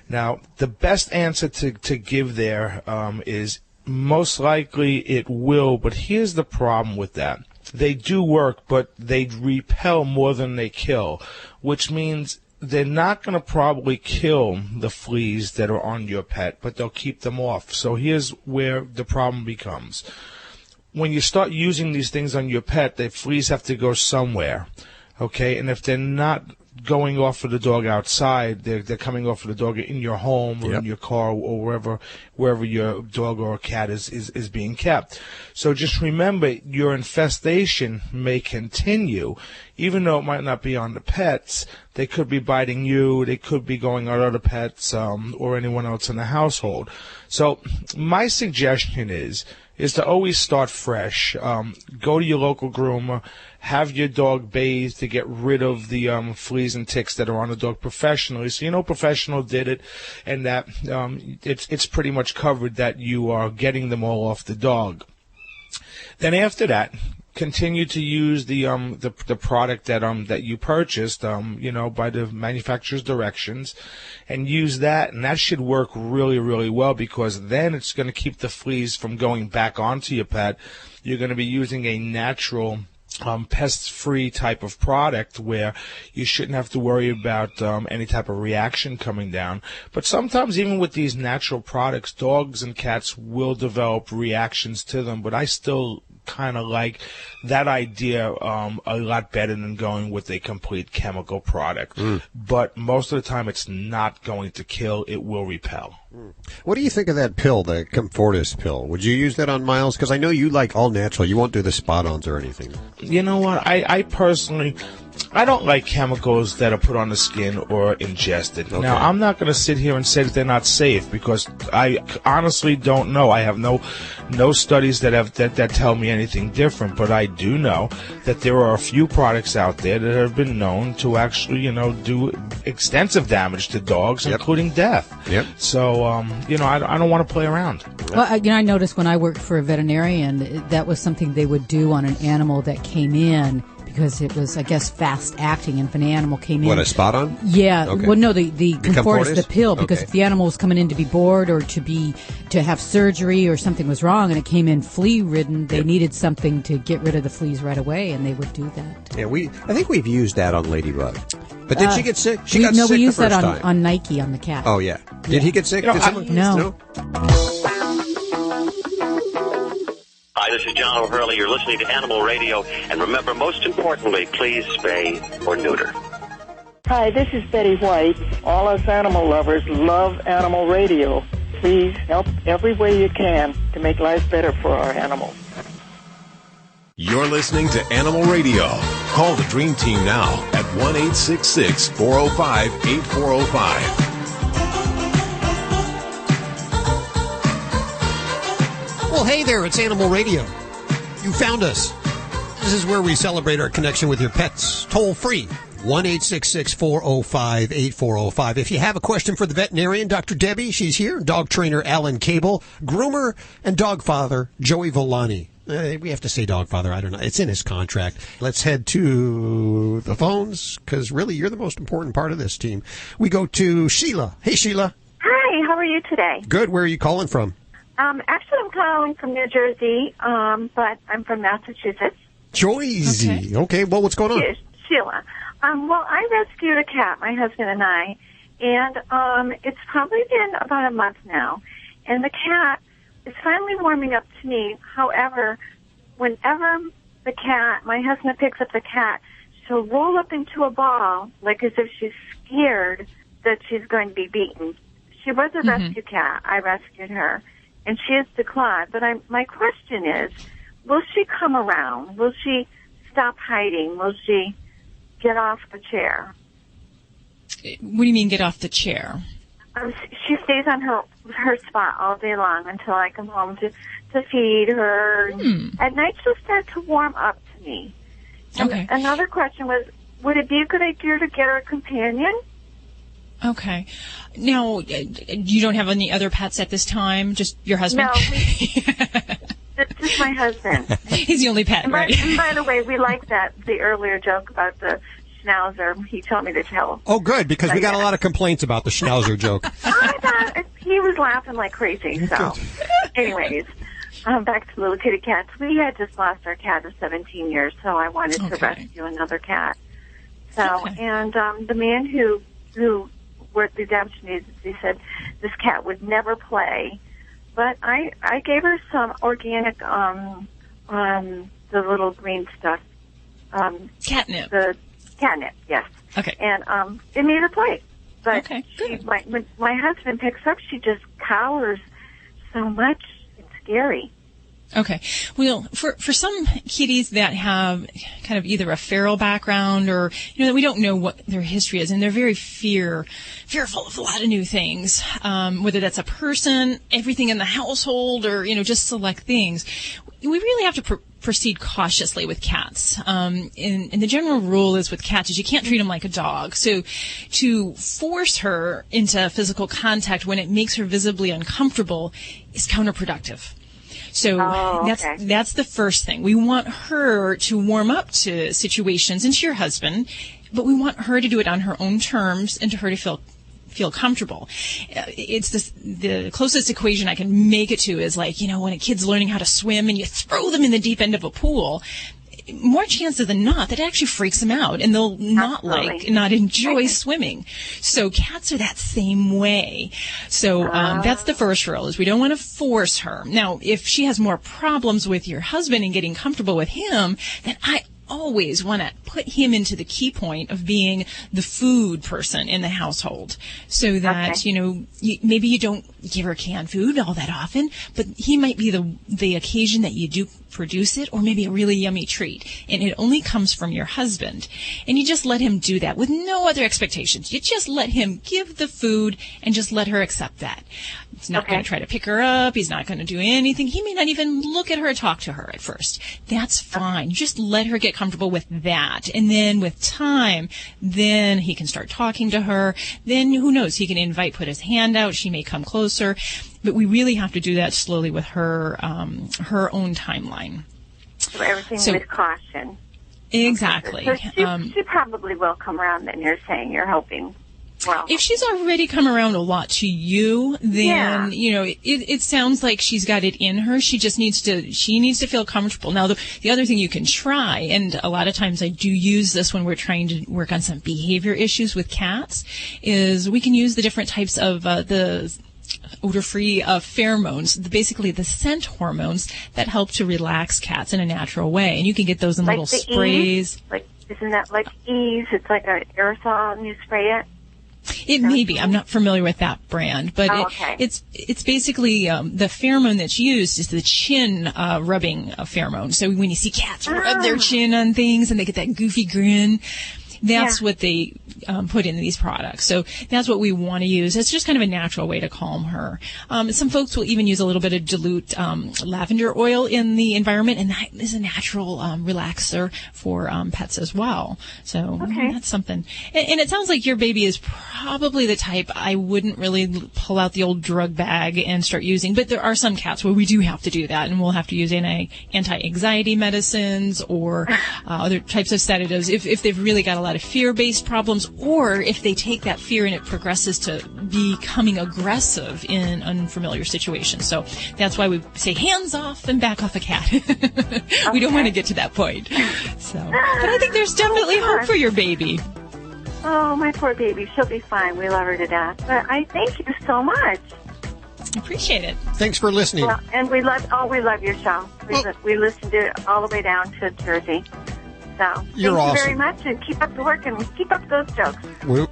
Now, the best answer to give there is most likely it will, but here's the problem with that. They do work, but they repel more than they kill, which means they're not going to probably kill the fleas that are on your pet, but they'll keep them off. So here's where the problem becomes. When you start using these things on your pet, the fleas have to go somewhere, okay? And if they're not going off of the dog outside. They're coming off of the dog in your home or in your car or wherever your dog or cat is being kept. So just remember, your infestation may continue. Even though it might not be on the pets, they could be biting you, they could be going on other pets or anyone else in the household. So my suggestion is to always start fresh. Go to your local groomer, have your dog bathed to get rid of the fleas and ticks that are on the dog professionally. So you know professional did it, and that it's pretty much covered that you are getting them all off the dog. Then after that, continue to use the product that you purchased, by the manufacturer's directions, and use that, and that should work really, really well, because then it's going to keep the fleas from going back onto your pet. You're going to be using a natural pest-free type of product where you shouldn't have to worry about any type of reaction coming down. But sometimes even with these natural products, dogs and cats will develop reactions to them, but I still kind of like that idea a lot better than going with a complete chemical product. But most of the time it's not going to kill, it will repel. What do you think of that pill, the Comfortis pill? Would you use that on Miles? Because I know you like all natural. You won't do the spot-ons or anything. You know what? I personally, I don't like chemicals that are put on the skin or ingested. Okay. Now, I'm not going to sit here and say that they're not safe, because I honestly don't know. I have no studies that tell me anything different, but I do know that there are a few products out there that have been known to actually, do extensive damage to dogs, including death. Yep. So, I don't want to play around. Well, I noticed when I worked for a veterinarian, that was something they would do on an animal that came in, because it was, I guess, fast acting. And if an animal came in... What, a spot on? Yeah. Okay. Well, no, the Comfortis, the pill, because Okay. if the animal was coming in to be bored or to have surgery or something was wrong and it came in flea-ridden, they needed something to get rid of the fleas right away, and they would do that. Yeah, I think we've used that on Ladybug. But did she get sick? She got no, sick we used the that first on Nike, on the cat. Oh, yeah. Did he get sick? Did someone? No. Hi, this is John O'Hurley. You're listening to Animal Radio. And remember, most importantly, please spay or neuter. Hi, this is Betty White. All us animal lovers love Animal Radio. Please help every way you can to make life better for our animals. You're listening to Animal Radio. Call the Dream Team now at 1-866-405-8405. Well, hey there, it's Animal Radio. You found us. This is where we celebrate our connection with your pets. Toll free. 1-866-405-8405. If you have a question for the veterinarian, Dr. Debbie, she's here. Dog trainer Alan Kabel. Groomer and dog father Joey Villani. We have to say dog father. I don't know. It's in his contract. Let's head to the phones, because really you're the most important part of this team. We go to Sheila. Hey, Sheila. Hi, how are you today? Good. Where are you calling from? Actually, I'm calling from New Jersey, but I'm from Massachusetts. Joyzy. Okay. Well, what's going on? Sheila. Well, I rescued a cat, my husband and I, and it's probably been about a month now. And the cat is finally warming up to me. However, whenever my husband picks up the cat, she'll roll up into a ball, like as if she's scared that she's going to be beaten. She was a rescue cat. I rescued her, and she has declined. But my question is, will she come around? Will she stop hiding? Will she get off the chair? What do you mean, get off the chair? She stays on her spot all day long until I come home to feed her. At night, she'll start to warm up to me. And another question was, would it be a good idea to get her a companion? Okay. Now, you don't have any other pets at this time? Just your husband? No. Just my husband. He's the only pet, right? And by the way, we like the earlier joke about the schnauzer. He told me to tell. Oh, good, because we got a lot of complaints about the schnauzer joke. I thought he was laughing like crazy. So, anyways, back to little kitty cats. We had just lost our cat of 17 years, so I wanted to rescue another cat. So, and the man who worked the adoption agency said this cat would never play. But I gave her some organic, the little green stuff. Catnip. The catnip, yes. Okay. And it made her play. But okay, when my husband picks up, she just cowers so much. It's scary. Okay. Well, for some kitties that have kind of either a feral background or, that we don't know what their history is, and they're very fearful of a lot of new things, whether that's a person, everything in the household, or, just select things, we really have to proceed cautiously with cats. And the general rule is with cats is you can't treat them like a dog. So to force her into physical contact when it makes her visibly uncomfortable is counterproductive. So that's the first thing. We want her to warm up to situations and to your husband, but we want her to do it on her own terms and to her to feel comfortable. It's the closest equation I can make it to is like, when a kid's learning how to swim and you throw them in the deep end of a pool, more chances than not that it actually freaks them out and they'll not enjoy swimming. So cats are that same way. So that's the first rule is we don't want to force her. Now, if she has more problems with your husband and getting comfortable with him, then I always want to put him into the key point of being the food person in the household so that, maybe you don't give her canned food all that often, but he might be the occasion that you do produce it, or maybe a really yummy treat, and it only comes from your husband. And you just let him do that with no other expectations. You just let him give the food and just let her accept that. He's not going to try to pick her up. He's not going to do anything. He may not even look at her or talk to her at first. That's fine. You just let her get comfortable with that. And then with time, then he can start talking to her. Then who knows? He can put his hand out. She may come closer. But we really have to do that slowly with her own timeline. So everything with caution. Exactly. So she probably will come around then, you're saying, you're hoping. Well, if she's already come around a lot to you, then, it sounds like she's got it in her. She just needs to feel comfortable. Now, the other thing you can try, and a lot of times I do use this when we're trying to work on some behavior issues with cats, is we can use the different types of the odor-free pheromones, basically the scent hormones that help to relax cats in a natural way. And you can get those in little sprays. Isn't that like Ease? It's like an aerosol and you spray it? It may be. I'm not familiar with that brand, but it's basically the pheromone that's used is the chin rubbing pheromone. So when you see cats rub their chin on things and they get that goofy grin, that's what they put in these products. So that's what we want to use. It's just kind of a natural way to calm her. Some folks will even use a little bit of dilute lavender oil in the environment, and that is a natural relaxer for pets as well. So that's something. And it sounds like your baby is probably the type I wouldn't really pull out the old drug bag and start using. But there are some cats where we do have to do that, and we'll have to use anti-anxiety medicines or other types of sedatives if they've really got a lot of fear-based problems, or if they take that fear and it progresses to becoming aggressive in unfamiliar situations. So that's why we say hands off and back off a cat. We don't want to get to that point. So, but I think there's definitely hope for your baby. Oh, my poor baby. She'll be fine. We love her to death. But I thank you so much. Appreciate it. Thanks for listening. Well, and we love your show. We listen to it all the way down to Jersey. So, You're thank awesome. you very much, and keep up the work and keep up those jokes. We'll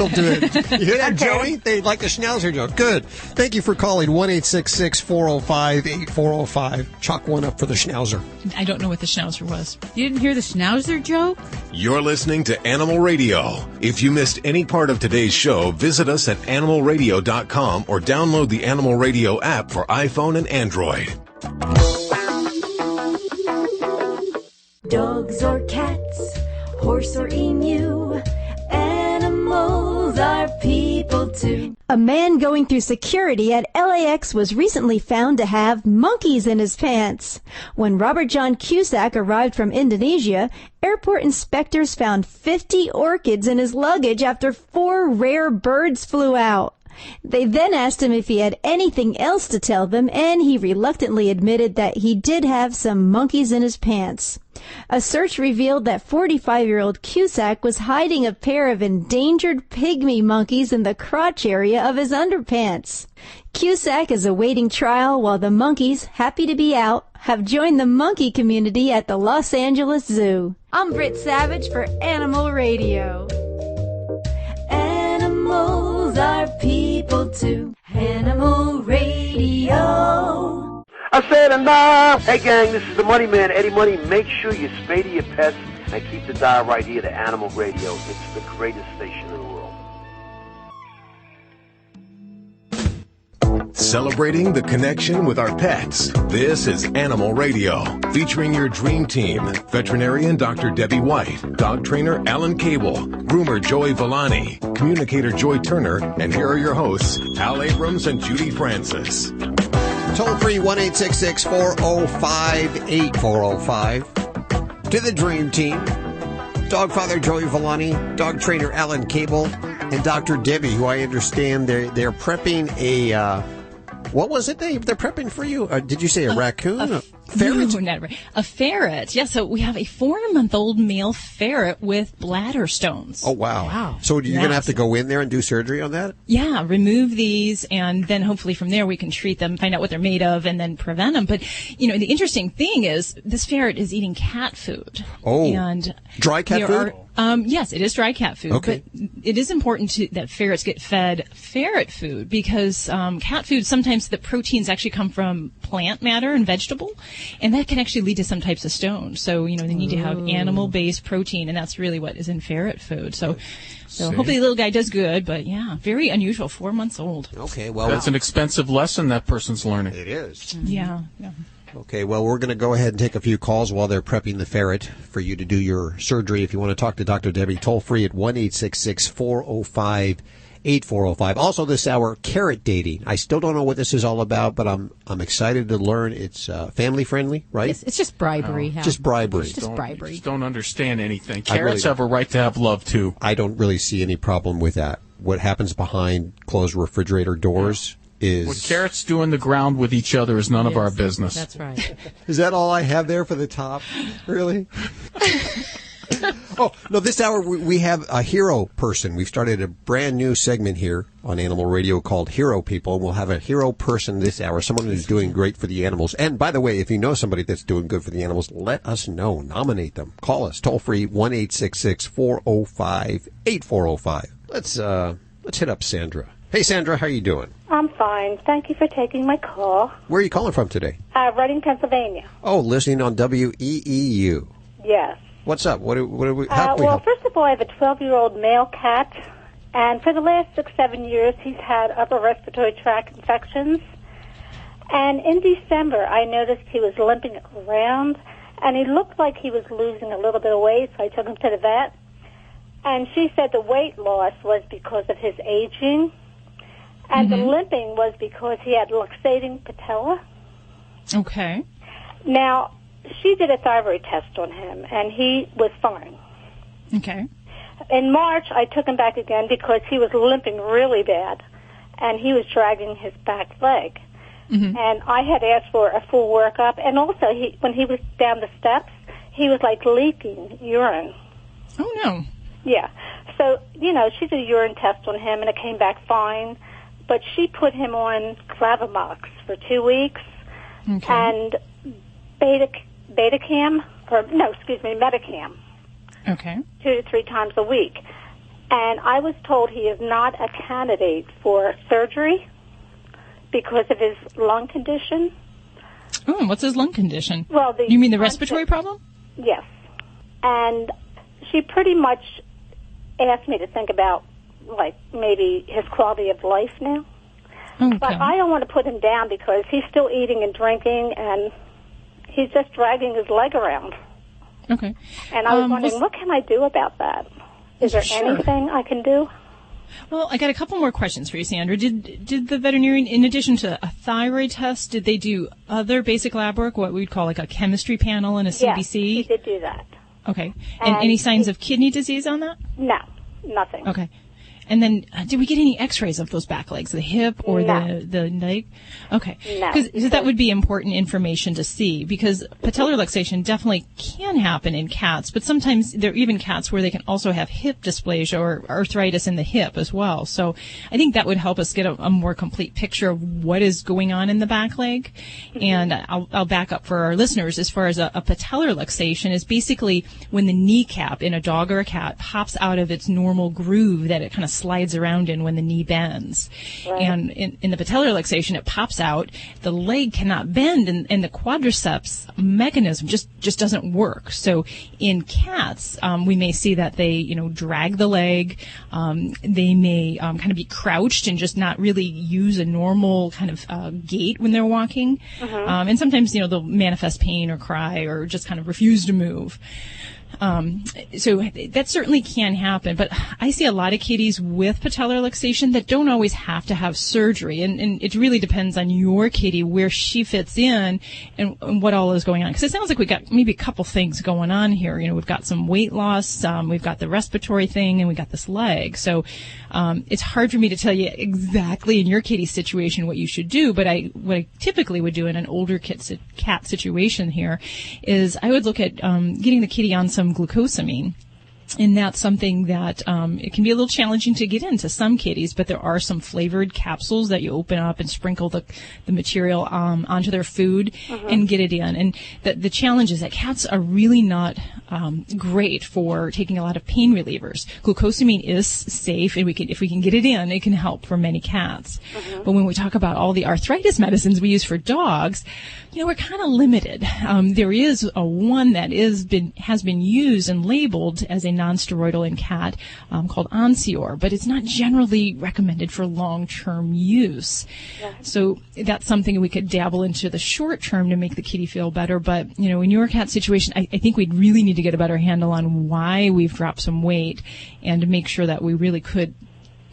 do it. You hear that, Joey? They like the schnauzer joke. Good. Thank you for calling 1-866-405-8405. Chalk one up for the schnauzer. I don't know what the schnauzer was. You didn't hear the schnauzer joke? You're listening to Animal Radio. If you missed any part of today's show, visit us at animalradio.com or download the Animal Radio app for iPhone and Android. Dogs or cats, horse or emu, animals are people too. A man going through security at LAX was recently found to have monkeys in his pants. When Robert John Cusack arrived from Indonesia, airport inspectors found 50 orchids in his luggage after 4 rare birds flew out. They then asked him if he had anything else to tell them, and he reluctantly admitted that he did have some monkeys in his pants. A search revealed that 45-year-old Cusack was hiding a pair of endangered pygmy monkeys in the crotch area of his underpants. Cusack is awaiting trial while the monkeys, happy to be out, have joined the monkey community at the Los Angeles Zoo. I'm Britt Savage for Animal Radio. people too. Animal Radio. I said enough! Hey gang, this is the Money Man, Eddie Money. Make sure you spay to your pets and keep the dial right here to Animal Radio. It's the greatest station in the world. Celebrating the connection with our pets. This is Animal Radio, featuring your dream team. Veterinarian Dr. Debbie White, dog trainer Alan Kabel, groomer Joy Villani, communicator Joy Turner, and here are your hosts, Al Abrams and Judy Francis. Toll free 1-866-405-8405. To the dream team, dog father Joy Villani, dog trainer Alan Kabel, and Dr. Debbie, who I understand they're prepping a, what was it they're prepping for you? Did you say a raccoon? A ferret? No, not right. A ferret. Yeah, so we have a 4-month-old male ferret with bladder stones. Oh, wow. So you're going to have to go in there and do surgery on that? Yeah, remove these, and then hopefully from there we can treat them, find out what they're made of, and then prevent them. But, you know, the interesting thing is this ferret is eating cat food. Oh, and dry cat food? Yes, it is dry cat food. Okay. But it is important that ferrets get fed ferret food because cat food, sometimes the proteins actually come from plant matter and vegetable, and that can actually lead to some types of stones. So, you know, they need to have animal-based protein, and that's really what is in ferret food. So hopefully the little guy does good, but yeah, very unusual, 4 months old. Okay, well. That's an expensive lesson that person's learning. It is. Yeah. Okay, well, we're going to go ahead and take a few calls while they're prepping the ferret for you to do your surgery. If you want to talk to Dr. Debbie, toll free at 1-866-405-8405. Also this hour, carrot dating. I still don't know what this is all about, but I'm excited to learn. It's family friendly, right? It's just bribery. Just bribery. Just bribery. Just don't understand anything. Carrots have a right to have love, too. I don't really see any problem with that. What happens behind closed refrigerator doors is... What carrots do in the ground with each other is none of our business. That's right. Is that all I have there for the top? Really? Oh, no, this hour we have a hero person. We've started a brand new segment here on Animal Radio called Hero People. We'll have a hero person this hour, someone who's doing great for the animals. And by the way, if you know somebody that's doing good for the animals, let us know. Nominate them. Call us. Toll free 1-866-405-8405. Let's hit up Sandra. Hey, Sandra, how are you doing? I'm fine. Thank you for taking my call. Where are you calling from today? Reading, Pennsylvania. Oh, listening on WEEU. Yes. What's up? How can we well, help? first of all, I have a 12-year-old male cat, and for the last 6-7 years, he's had upper respiratory tract infections. And in December, I noticed he was limping around, and he looked like he was losing a little bit of weight, so I took him to the vet. And she said the weight loss was because of his aging, and the limping was because he had luxating patella. Okay. Now, she did a thyroid test on him, and he was fine. Okay. In March, I took him back again because he was limping really bad, and he was dragging his back leg. And I had asked for a full workup, and also when he was down the steps, he was like leaking urine. Oh, no. Yeah. So, you know, she did a urine test on him, and it came back fine. But she put him on Clavamox for 2 weeks and Metacam. Okay. 2 to 3 times a week. And I was told he is not a candidate for surgery because of his lung condition. Oh, what's his lung condition? Well, you mean the respiratory problem? Yes. And she pretty much asked me to think about, like, maybe his quality of life now. Okay. But I don't want to put him down because he's still eating and drinking, and he's just dragging his leg around. Okay. And I was wondering, what can I do about that? Is there anything I can do? Well, I got a couple more questions for you, Sandra. Did the veterinarian, in addition to a thyroid test, did they do other basic lab work, what we'd call like a chemistry panel and a CBC? Yes, he did do that. Okay. And any signs of kidney disease on that? No, nothing. Okay. And then, did we get any x-rays of those back legs, the hip or the leg? Okay. No. Because that would be important information to see, because patellar luxation definitely can happen in cats, but sometimes there are even cats where they can also have hip dysplasia or arthritis in the hip as well. So I think that would help us get a more complete picture of what is going on in the back leg. And I'll back up for our listeners as far as a patellar luxation is basically when the kneecap in a dog or a cat pops out of its normal groove that it kind of slides around in when the knee bends. Right. And in the patellar luxation, it pops out. The leg cannot bend, and the quadriceps mechanism just doesn't work. So in cats, we may see that they, drag the leg. They may kind of be crouched and just not really use a normal kind of gait when they're walking. And sometimes, they'll manifest pain or cry or just kind of refuse to move. So that certainly can happen, but I see a lot of kitties with patellar luxation that don't always have to have surgery, and it really depends on your kitty, where she fits in and what all is going on. Because it sounds like we got maybe a couple things going on here. We've got some weight loss, we've got the respiratory thing, and we got this leg. So it's hard for me to tell you exactly in your kitty situation what you should do, but what I typically would do in an older cat situation here is I would look at getting the kitty on some glucosamine. And that's something that it can be a little challenging to get into some kitties, but there are some flavored capsules that you open up and sprinkle the material onto their food and get it in. And the challenge is that cats are really not great for taking a lot of pain relievers. Glucosamine is safe, and if we can get it in, it can help for many cats. But when we talk about all the arthritis medicines we use for dogs, we're kind of limited. There is one that has been used and labeled as a non-steroidal in cat called Onsior, but it's not generally recommended for long-term use. So that's something we could dabble into the short term to make the kitty feel better. But, in your cat situation, I think we'd really need to get a better handle on why we've dropped some weight and to make sure that we really could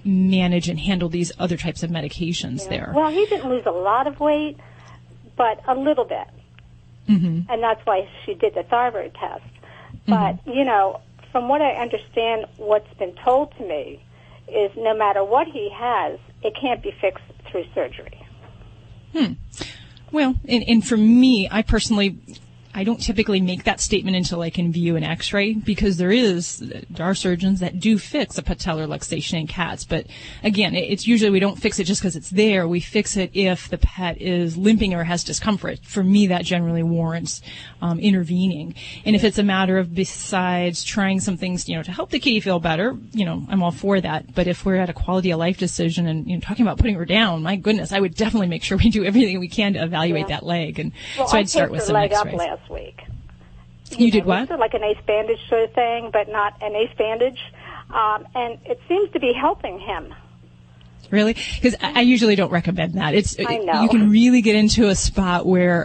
manage and handle these other types of medications there. Well, he didn't lose a lot of weight, but a little bit. And that's why she did the thyroid test. But, from what I understand, what's been told to me is no matter what he has, it can't be fixed through surgery. Well, and for me, I don't typically make that statement until I can view an x-ray, because there are surgeons that do fix a patellar luxation in cats. But again, it's usually we don't fix it just because it's there. We fix it if the pet is limping or has discomfort. For me, that generally warrants intervening. And if it's a matter of, besides trying some things, to help the kitty feel better, I'm all for that. But if we're at a quality of life decision and talking about putting her down, my goodness, I would definitely make sure we do everything we can to evaluate that leg. And so I'd start with some x-rays. Last week. You did what? Like an ace bandage sort of thing, but not an ace bandage. And it seems to be helping him. Really? Because I usually don't recommend that. I know. You can really get into a spot where,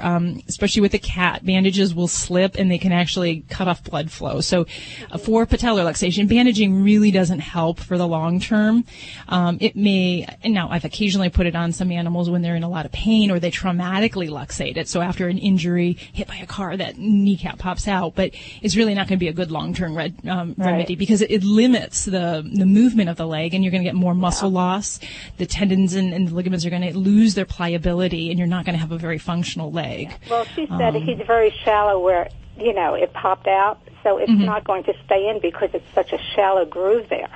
especially with the cat, bandages will slip and they can actually cut off blood flow. So for patellar luxation, bandaging really doesn't help for the long term. It may, and now I've occasionally put it on some animals when they're in a lot of pain or they traumatically luxate it. So after an injury, hit by a car, that kneecap pops out. But it's really not going to be a good long-term remedy, because it limits the movement of the leg, and you're going to get more muscle loss. The tendons and the ligaments are going to lose their pliability, and you're not going to have a very functional leg. Well, she said he's very shallow where, it popped out, so it's not going to stay in because it's such a shallow groove there.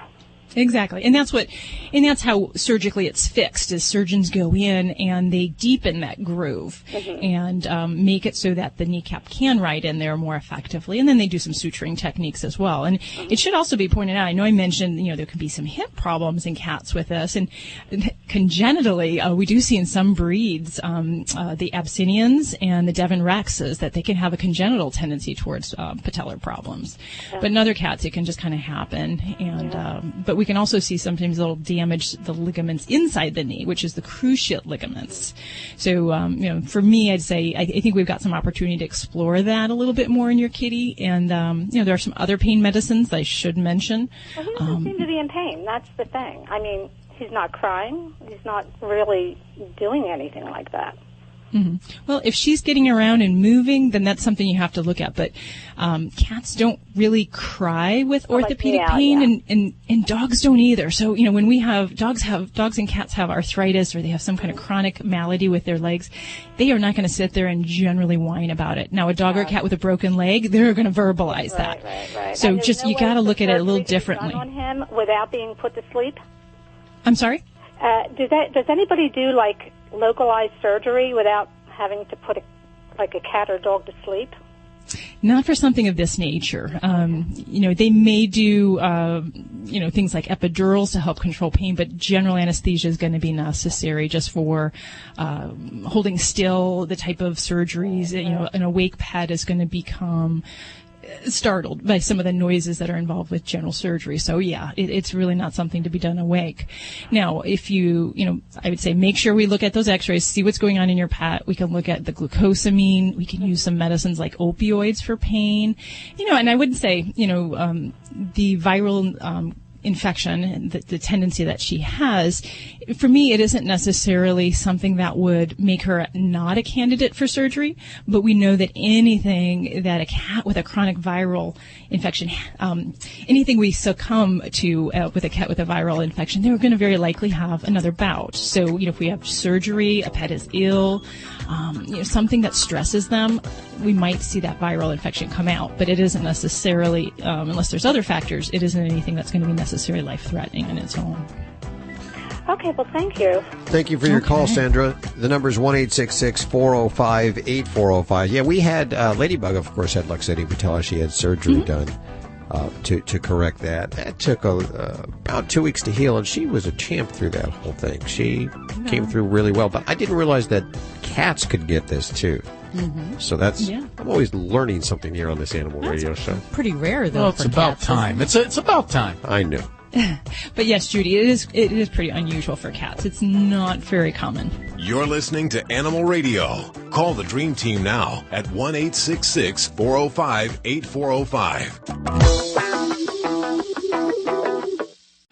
Exactly. And that's how surgically it's fixed, is surgeons go in and they deepen that groove and make it so that the kneecap can ride in there more effectively. And then they do some suturing techniques as well. And it should also be pointed out, I know I mentioned, there can be some hip problems in cats with this. And congenitally, we do see in some breeds, the Abyssinians and the Devon Rexes, that they can have a congenital tendency towards patellar problems. But in other cats, it can just kind of happen. And but we can also see sometimes it'll damage the ligaments inside the knee, which is the cruciate ligaments. So, for me, I'd say I think we've got some opportunity to explore that a little bit more in your kitty. And, there are some other pain medicines I should mention. Well, he doesn't seem to be in pain. That's the thing. I mean, he's not crying. He's not really doing anything like that. Well, if she's getting around and moving, then that's something you have to look at. But cats don't really cry with orthopedic pain, and dogs don't either. So, when we have dogs and cats have arthritis, or they have some kind of chronic malady with their legs, they are not going to sit there and generally whine about it. Now, a dog or a cat with a broken leg, they're going to verbalize that. Right. So just you got to look at it a little differently. On him without being put to sleep. I'm sorry? Does anybody do like localized surgery without having to put a cat or dog to sleep? Not for something of this nature. They may do, things like epidurals to help control pain, but general anesthesia is going to be necessary just for holding still. The type of surgeries, an awake pet is going to become startled by some of the noises that are involved with general surgery. So yeah, it's really not something to be done awake. Now, if I would say make sure we look at those x-rays, see what's going on in your pet. We can look at the glucosamine. We can use some medicines like opioids for pain. And I wouldn't say, the viral, infection and the tendency that she has, for me, it isn't necessarily something that would make her not a candidate for surgery, but we know that anything that a cat with a chronic viral infection, anything we succumb to with a cat with a viral infection, they're going to very likely have another bout. So, if we have surgery, a pet is ill, something that stresses them, we might see that viral infection come out, but it isn't necessarily, unless there's other factors, it isn't anything that's going to be necessarily life-threatening on its own. Okay, well, thank you. Thank you for your call, Sandra. The number is 1-866-405-8405. Yeah, we had, Ladybug, of course, had Luxetti patella. She had surgery done to correct that. That took about 2 weeks to heal, and she was a champ through that whole thing. She came through really well, but I didn't realize that cats could get this, too. Mm-hmm. So I'm always learning something here on this Animal Radio Show. Pretty rare, though. Well, it's about time. It's about time. I know. But yes, Judy, it is pretty unusual for cats. It's not very common. You're listening to Animal Radio. Call the Dream Team now at 1-866-405-8405.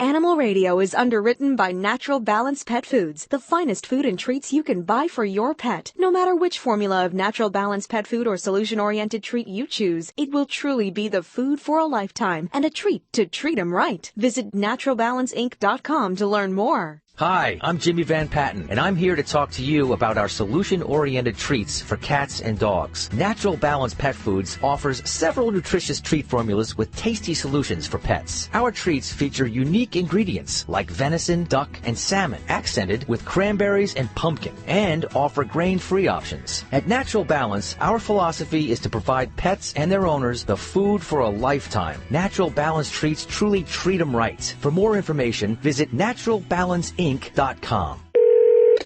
Animal Radio is underwritten by Natural Balance Pet Foods, the finest food and treats you can buy for your pet. No matter which formula of Natural Balance Pet Food or solution-oriented treat you choose, it will truly be the food for a lifetime and a treat to treat 'em right. Visit naturalbalanceinc.com to learn more. Hi, I'm Jimmy Van Patten, and I'm here to talk to you about our solution-oriented treats for cats and dogs. Natural Balance Pet Foods offers several nutritious treat formulas with tasty solutions for pets. Our treats feature unique ingredients like venison, duck, and salmon, accented with cranberries and pumpkin, and offer grain-free options. At Natural Balance, our philosophy is to provide pets and their owners the food for a lifetime. Natural Balance treats truly treat 'em right. For more information, visit naturalbalanceinc.com.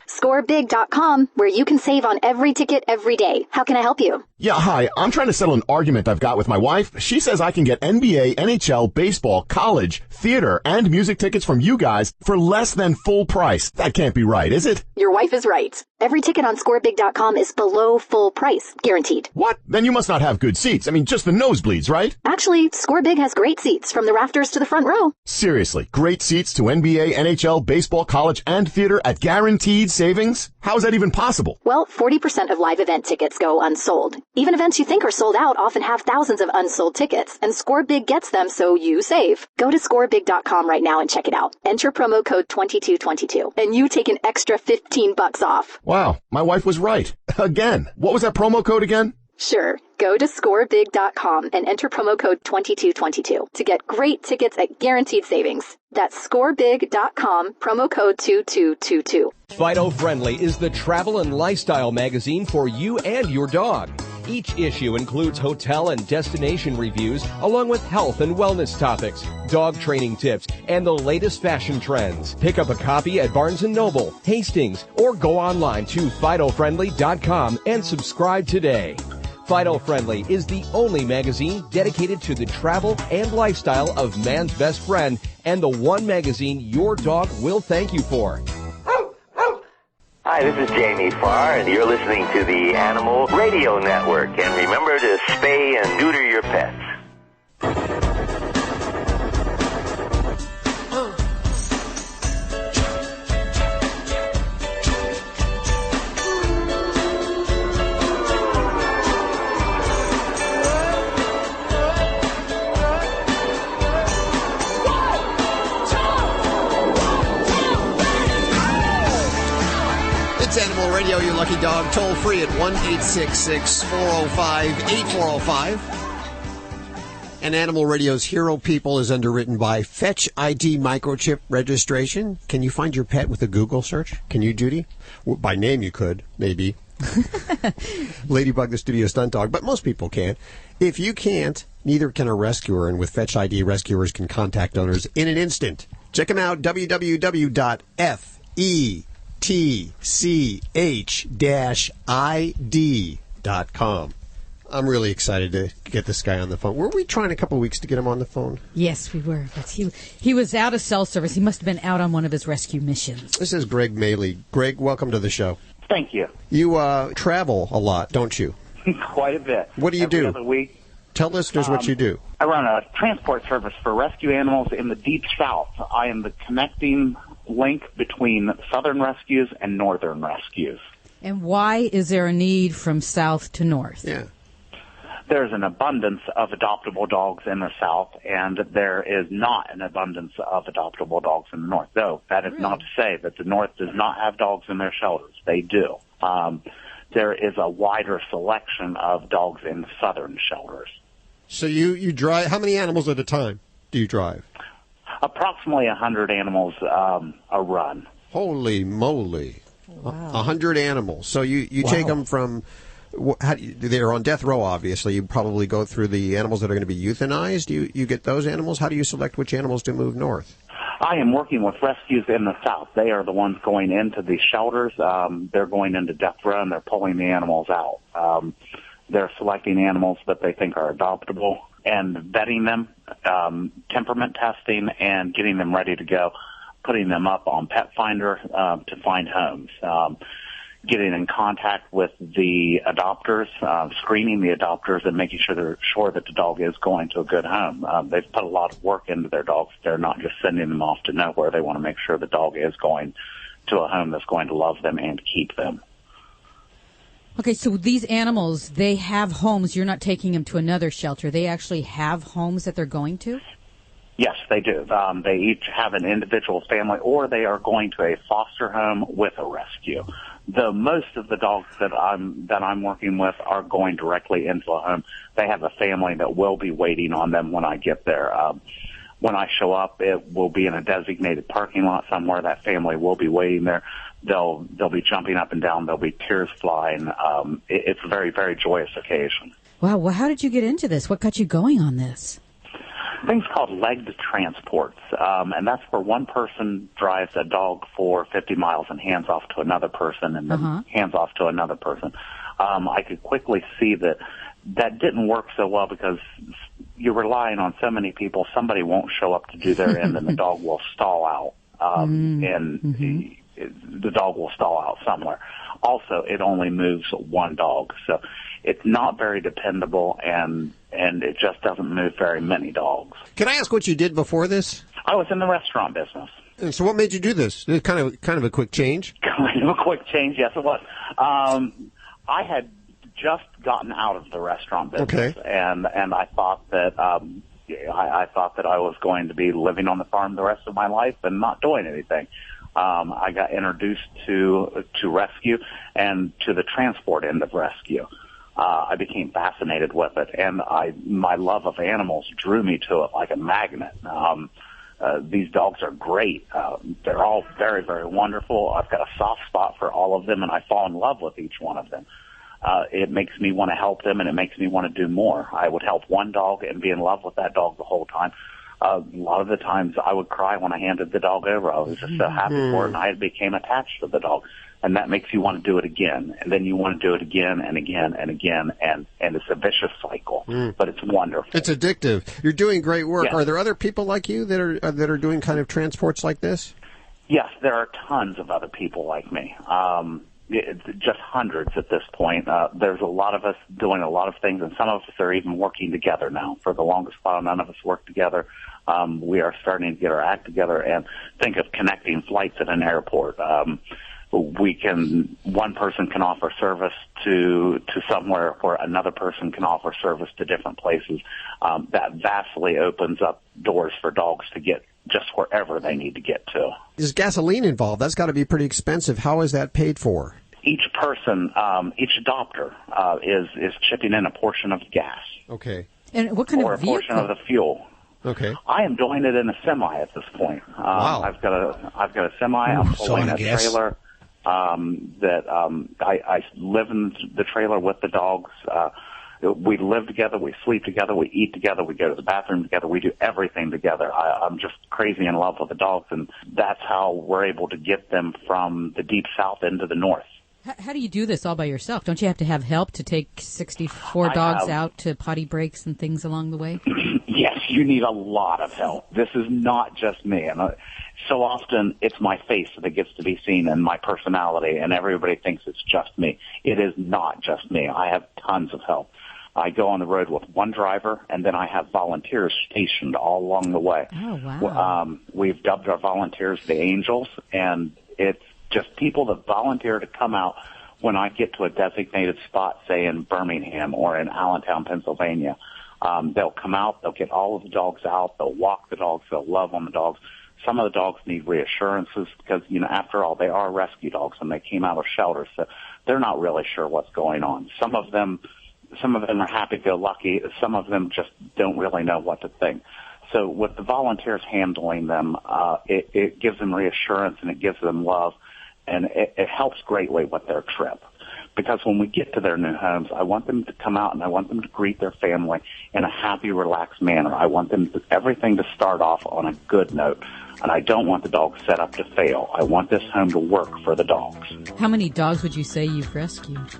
ScoreBig.com, where you can save on every ticket every day. How can I help you? Yeah, hi. I'm trying to settle an argument I've got with my wife. She says I can get NBA, NHL, baseball, college, theater, and music tickets from you guys for less than full price. That can't be right, is it? Your wife is right. Every ticket on ScoreBig.com is below full price, guaranteed. What? Then you must not have good seats. I mean, just the nosebleeds, right? Actually, ScoreBig has great seats from the rafters to the front row. Seriously, great seats to NBA, NHL, baseball, college, and theater at guaranteed savings? How is that even possible? Well, 40% of live event tickets go unsold. Even events you think are sold out often have thousands of unsold tickets, and ScoreBig gets them so you save. Go to ScoreBig.com right now and check it out. Enter promo code 2222, and you take an extra $15 off. Wow, my wife was right. Again. What was that promo code again? Sure. Go to ScoreBig.com and enter promo code 2222 to get great tickets at guaranteed savings. That's ScoreBig.com, promo code 2222. Fido Friendly is the travel and lifestyle magazine for you and your dog. Each issue includes hotel and destination reviews, along with health and wellness topics, dog training tips, and the latest fashion trends. Pick up a copy at Barnes & Noble, Hastings, or go online to FidoFriendly.com and subscribe today. Fido Friendly is the only magazine dedicated to the travel and lifestyle of man's best friend, and the one magazine your dog will thank you for. Hi, this is Jamie Farr, and you're listening to the Animal Radio Network. And remember to spay and neuter your pets. Animal Radio, your lucky dog, toll free at 1-866-405-8405. And Animal Radio's Hero People is underwritten by Fetch ID Microchip Registration. Can you find your pet with a Google search? Can you, Judy? By name you could, maybe. Ladybug, the studio stunt dog, but most people can't. If you can't, neither can a rescuer, and with Fetch ID, rescuers can contact owners in an instant. Check them out, www.fetch-id.com. I'm really excited to get this guy on the phone. Were we trying a couple of weeks to get him on the phone? Yes, we were. But he was out of cell service. He must have been out on one of his rescue missions. This is Greg Mahle. Greg, welcome to the show. Thank you. You travel a lot, don't you? Quite a bit. What do you do? Every other week. Tell listeners what you do. I run a transport service for rescue animals in the Deep South. I am the connecting link between southern rescues and northern rescues. And why is there a need from south to north? Yeah. There's an abundance of adoptable dogs in the south, and there is not an abundance of adoptable dogs in the north. Though that is not to say that the north does not have dogs in their shelters. They do. There is a wider selection of dogs in the southern shelters. So you drive, how many animals at a time do you drive? Approximately 100 animals a run. Holy moly. Wow. 100 animals. So you take them from, they're on death row, obviously. You probably go through the animals that are going to be euthanized. You get those animals. How do you select which animals to move north? I am working with rescues in the south. They are the ones going into the shelters. They're going into death row, and they're pulling the animals out. They're selecting animals that they think are adoptable and vetting them, temperament testing, and getting them ready to go, putting them up on Pet Finder to find homes, getting in contact with the adopters, screening the adopters, and making sure they're sure that the dog is going to a good home. They've put a lot of work into their dogs. They're not just sending them off to nowhere. They want to make sure the dog is going to a home that's going to love them and keep them. Okay, so these animals, they have homes. You're not taking them to another shelter. They actually have homes that they're going to? Yes, they do. They each have an individual family, or they are going to a foster home with a rescue. Most of the dogs that I'm working with are going directly into a home. They have a family that will be waiting on them when I get there. When I show up, it will be in a designated parking lot somewhere. That family will be waiting there. They'll be jumping up and down. There'll be tears flying. It's a very, very joyous occasion. Wow. Well, how did you get into this? What got you going on this? Things called legged transports, and that's where one person drives a dog for 50 miles and hands off to another person and then hands off to another person. I could quickly see that didn't work so well because you're relying on so many people. Somebody won't show up to do their end, and the dog will stall out, the dog will stall out somewhere. Also, it only moves one dog, so it's not very dependable, and it just doesn't move very many dogs. Can I ask what you did before this? I was in the restaurant business. And so what made you do this? It's kind of a quick change? Kind of a quick change, yes, it was. I had just gotten out of the restaurant business, and I thought that I thought that I was going to be living on the farm the rest of my life and not doing anything. I got introduced to rescue and to the transport end of rescue. I became fascinated with it, and my love of animals drew me to it like a magnet. These dogs are great. They're all very, very wonderful. I've got a soft spot for all of them, and I fall in love with each one of them. It makes me want to help them, and it makes me want to do more. I would help one dog and be in love with that dog the whole time. A lot of the times I would cry when I handed the dog over. I was just so happy for it, and I became attached to the dog. And that makes you want to do it again. And then you want to do it again and again and again. And it's a vicious cycle, but it's wonderful. It's addictive. You're doing great work. Yes. Are there other people like you that are doing kind of transports like this? Yes, there are tons of other people like me. Just hundreds at this point. There's a lot of us doing a lot of things, and some of us are even working together now. For the longest while, none of us worked together. We are starting to get our act together and think of connecting flights at an airport. One person can offer service to somewhere where another person can offer service to different places. That vastly opens up doors for dogs to get just wherever they need to get to. There's gasoline involved. That's got to be pretty expensive. How is that paid for? Each person, each adopter is chipping in a portion of the gas. Okay. And what kind or of a portion of the fuel. Okay. I am doing it in a semi at this point. Wow. I've got a semi. I'm pulling a trailer. I live in the trailer with the dogs. We live together, we sleep together, we eat together, we go to the bathroom together, we do everything together. I'm just crazy in love with the dogs, and that's how we're able to get them from the deep south into the north. How do you do this all by yourself? Don't you have to have help to take 64 dogs out to potty breaks and things along the way? Yes, you need a lot of help. This is not just me. And so often it's my face that gets to be seen and my personality, and everybody thinks it's just me. It is not just me. I have tons of help. I go on the road with one driver, and then I have volunteers stationed all along the way. Oh, wow. We've dubbed our volunteers the Angels, and it's just people that volunteer to come out when I get to a designated spot, say in Birmingham or in Allentown, Pennsylvania. They'll come out, they'll get all of the dogs out, they'll walk the dogs, they'll love on the dogs. Some of the dogs need reassurances because, after all, they are rescue dogs and they came out of shelters, so they're not really sure what's going on. Some of them are happy-go-lucky. Some of them just don't really know what to think. So with the volunteers handling them, it gives them reassurance and it gives them love, and it helps greatly with their trip. Because when we get to their new homes, I want them to come out and I want them to greet their family in a happy, relaxed manner. I want everything to start off on a good note. And I don't want the dogs set up to fail. I want this home to work for the dogs. How many dogs would you say you've rescued?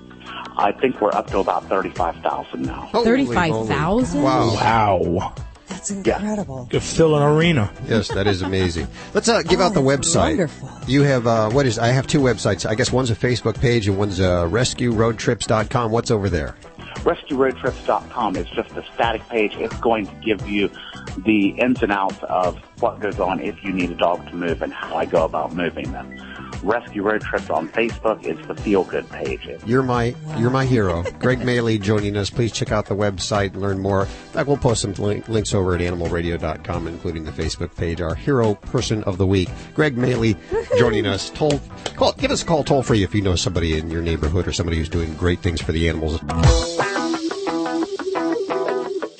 I think we're up to about 35,000 now. 35,000? Wow. That's incredible. Could fill an arena. Yes, that is amazing. Let's give out the website. Wonderful. You have, I have two websites. I guess one's a Facebook page and one's rescueroadtrips.com. What's over there? RescueRoadTrips.com is just a static page. It's going to give you the ins and outs of what goes on if you need a dog to move and how I go about moving them. Rescue Road Trips on Facebook is the feel-good page. You're my hero. Greg Mahle joining us. Please check out the website and learn more. In fact, we'll post some links over at animalradio.com, including the Facebook page. Our hero person of the week, Greg Mahle, joining us. Give us a call toll-free if you know somebody in your neighborhood or somebody who's doing great things for the animals.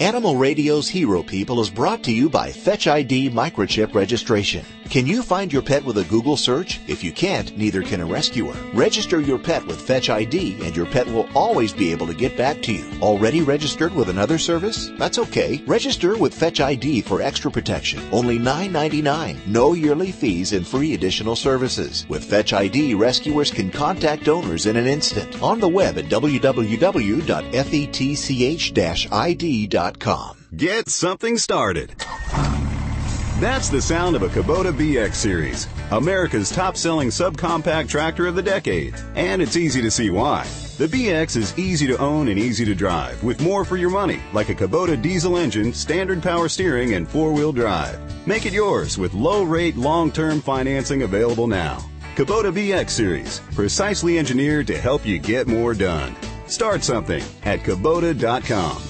Animal Radio's Hero People is brought to you by Fetch ID Microchip Registration. Can you find your pet with a Google search? If you can't, neither can a rescuer. Register your pet with Fetch ID and your pet will always be able to get back to you. Already registered with another service? That's okay. Register with Fetch ID for extra protection. Only $9.99. No yearly fees and free additional services. With Fetch ID, rescuers can contact owners in an instant. On the web at www.fetch-id.com. Get something started. That's the sound of a Kubota BX Series, America's top-selling subcompact tractor of the decade. And it's easy to see why. The BX is easy to own and easy to drive, with more for your money, like a Kubota diesel engine, standard power steering, and four-wheel drive. Make it yours with low-rate, long-term financing available now. Kubota BX Series, precisely engineered to help you get more done. Start something at Kubota.com.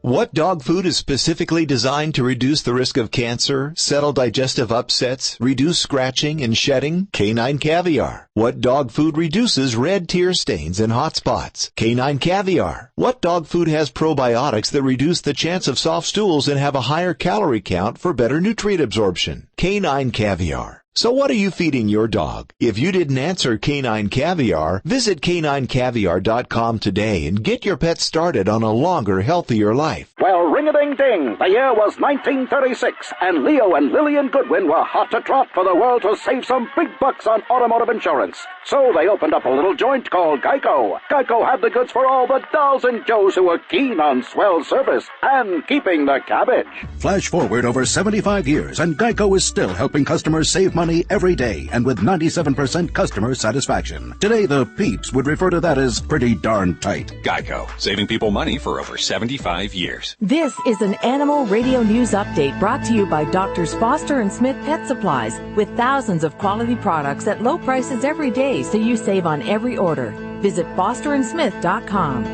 What dog food is specifically designed to reduce the risk of cancer, settle digestive upsets, reduce scratching and shedding? Canine Caviar. What dog food reduces red tear stains and hot spots? Canine Caviar. What dog food has probiotics that reduce the chance of soft stools and have a higher calorie count for better nutrient absorption? Canine Caviar. So what are you feeding your dog? If you didn't answer Canine Caviar, visit caninecaviar.com today and get your pet started on a longer, healthier life. Well, ring-a-ding-ding, the year was 1936, and Leo and Lillian Goodwin were hot to trot for the world to save some big bucks on automotive insurance. So they opened up a little joint called Geico. Geico had the goods for all the dolls and Joes who were keen on swell service and keeping the cabbage. Flash forward over 75 years, and Geico is still helping customers save money every day, and with 97% customer satisfaction. Today, the peeps would refer to that as pretty darn tight. Geico, saving people money for over 75 years. This is an Animal Radio News Update brought to you by Drs. Foster and Smith Pet Supplies, with thousands of quality products at low prices every day, so you save on every order. Visit fosterandsmith.com.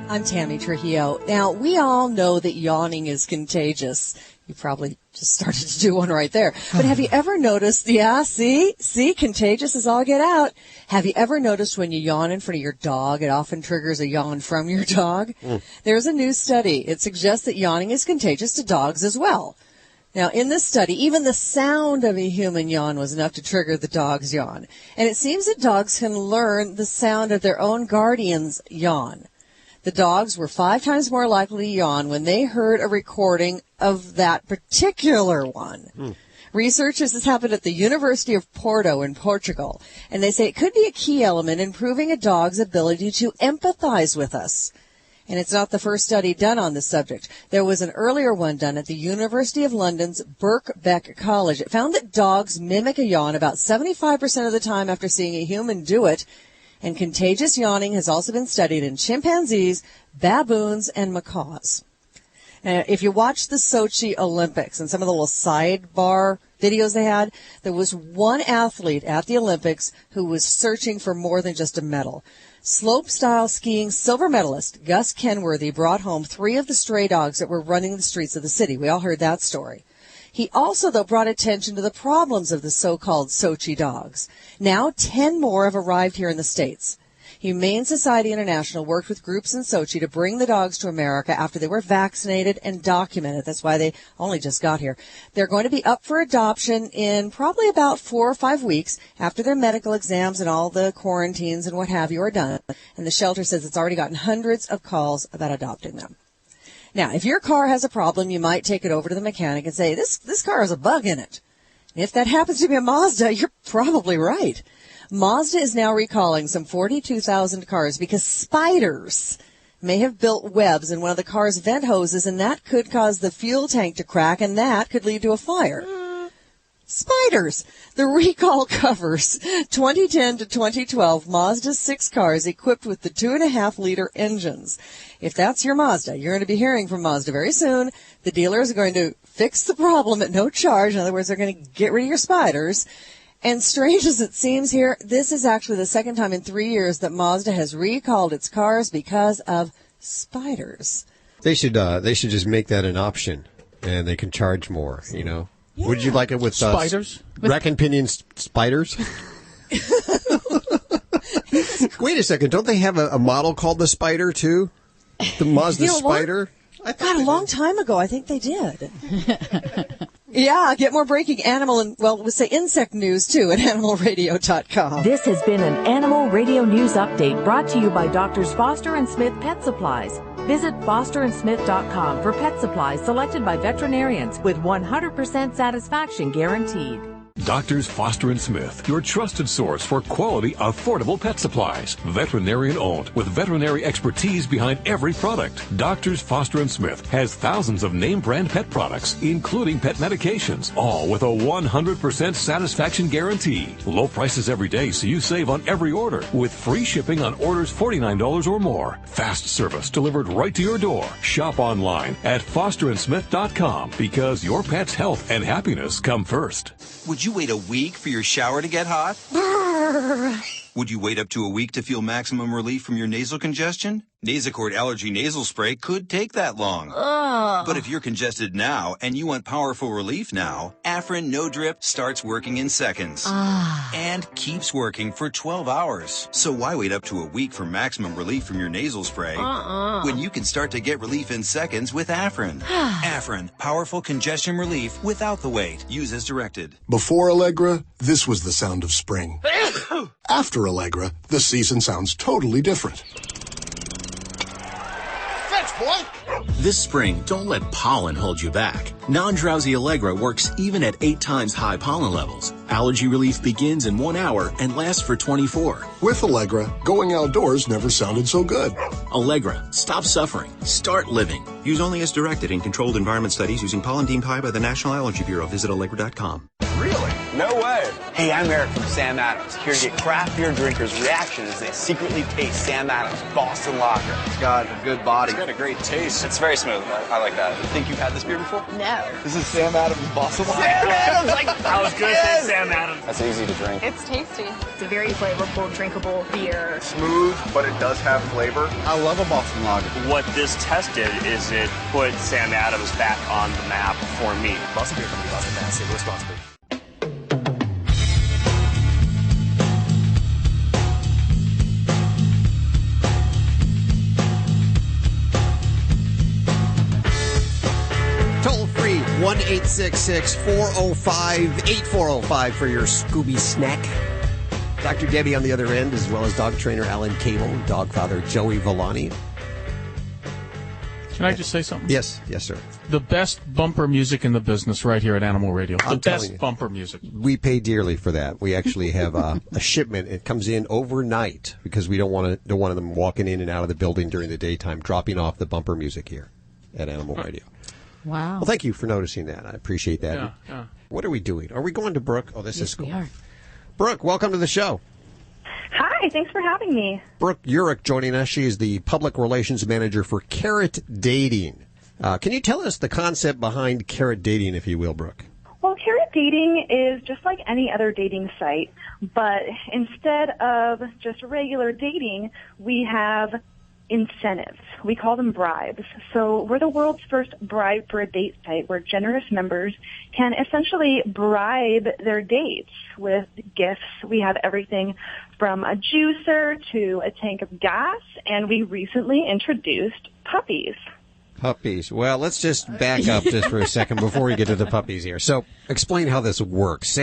I'm Tammy Trujillo. Now, we all know that yawning is contagious. You probably just started to do one right there. But have you ever noticed, see, contagious is all get out. Have you ever noticed when you yawn in front of your dog, it often triggers a yawn from your dog? There's a new study. It suggests that yawning is contagious to dogs as well. Now, in this study, even the sound of a human yawn was enough to trigger the dog's yawn. And it seems that dogs can learn the sound of their own guardian's yawn. The dogs were 5 times more likely to yawn when they heard a recording of that particular one. Research has happened at the University of Porto in Portugal, and they say it could be a key element in improving a dog's ability to empathize with us. And it's not the first study done on this subject. There was an earlier one done at the University of London's Birkbeck College. It found that dogs mimic a yawn about 75% of the time after seeing a human do it. And contagious yawning has also been studied in chimpanzees, baboons, and macaws. If you watch the Sochi Olympics and some of the little sidebar videos they had, there was one athlete at the Olympics who was searching for more than just a medal. Slopestyle skiing silver medalist Gus Kenworthy brought home 3 of the stray dogs that were running the streets of the city. We all heard that story. He also, though, brought attention to the problems of the so-called Sochi dogs. Now 10 more have arrived here in the States. Humane Society International worked with groups in Sochi to bring the dogs to America after they were vaccinated and documented. That's why they only just got here. They're going to be up for adoption in probably about 4 or 5 weeks after their medical exams and all the quarantines and what have you are done. And the shelter says it's already gotten hundreds of calls about adopting them. Now, if your car has a problem, you might take it over to the mechanic and say, this car has a bug in it. And if that happens to be a Mazda, you're probably right. Mazda is now recalling some 42,000 cars because spiders may have built webs in one of the car's vent hoses, and that could cause the fuel tank to crack, and that could lead to a fire. Spiders. The recall covers 2010 to 2012 Mazda 6 cars equipped with the 2.5-liter engines. If that's your Mazda, you're going to be hearing from Mazda very soon. The dealers are going to fix the problem at no charge. In other words, they're going to get rid of your spiders. And strange as it seems here, this is actually the second time in 3 years that Mazda has recalled its cars because of spiders. They should just make that an option, and they can charge more, you know. Yeah. Would you like it with spiders? Rack and pinion spiders? Wait a second. Don't they have a model called the Spider, too? The Mazda Spider? God, a long time ago, I think they did. Yeah, get more breaking animal and, well, we'll say insect news, too, at animalradio.com. This has been an Animal Radio News Update brought to you by Doctors Foster and Smith Pet Supplies. Visit fosterandsmith.com for pet supplies selected by veterinarians with 100% satisfaction guaranteed. Doctors Foster and Smith, your trusted source for quality, affordable pet supplies. Veterinarian owned with veterinary expertise behind every product. Doctors Foster and Smith has thousands of name brand pet products, including pet medications, all with a 100% satisfaction guarantee. Low prices every day so you save on every order with free shipping on orders $49 or more. Fast service delivered right to your door. Shop online at fosterandsmith.com because your pet's health and happiness come first. Would you wait a week for your shower to get hot? Would you wait up to a week to feel maximum relief from your nasal congestion? Nasacort Allergy Nasal Spray could take that long. But if you're congested now and you want powerful relief now, Afrin No Drip starts working in seconds. And keeps working for 12 hours. So why wait up to a week for maximum relief from your nasal spray when you can start to get relief in seconds with Afrin? Afrin, powerful congestion relief without the wait. Use as directed. Before Allegra, this was the sound of spring. After Allegra, the season sounds totally different. This spring, don't let pollen hold you back. Non-drowsy Allegra works even at 8 times high pollen levels. Allergy relief begins in 1 hour and lasts for 24. With Allegra, going outdoors never sounded so good. Allegra, stop suffering. Start living. Use only as directed in controlled environment studies using pollen deemed high by the National Allergy Bureau. Visit Allegra.com. Really? No way. Hey, I'm Eric from Sam Adams, here to get craft beer drinkers' reaction as they secretly taste Sam Adams Boston Lager. It's got a good body. It's got a great taste. It's very smooth. I like that. Think you've had this beer before? No. This is Sam Adams Boston Lager. Sam Adams! I was going to say Sam Adams. That's easy to drink. It's tasty. It's a very flavorful, drinkable beer. Smooth, but it does have flavor. I love a Boston Lager. What this test did is it put Sam Adams back on the map for me. Boston Beer Company, Boston, Mass. Save responsibly. Toll-free 1-866-405-8405 for your Scooby snack. Dr. Debbie on the other end, as well as dog trainer Alan Kabel, dog father Joey Villani. Can I just say something? Yes, sir. The best bumper music in the business right here at Animal Radio. The best bumper music. We pay dearly for that. We actually have a shipment. It comes in overnight because we don't want them walking in and out of the building during the daytime, dropping off the bumper music here at Animal Radio. Wow. Well, thank you for noticing that. I appreciate that. Yeah. What are we doing? Are we going to Brooke? Oh, this is cool. We are. Brooke, welcome to the show. Hi, thanks for having me. Brooke Urich joining us. She is the public relations manager for Carrot Dating. Can you tell us the concept behind Carrot Dating, if you will, Brooke? Well, Carrot Dating is just like any other dating site, but instead of just regular dating, we have incentives. We call them bribes. So we're the world's first bribe for a date site where generous members can essentially bribe their dates with gifts. We have everything from a juicer to a tank of gas, and we recently introduced puppies. Puppies. Well, let's just back up just for a second before we get to the puppies here. So explain how this works.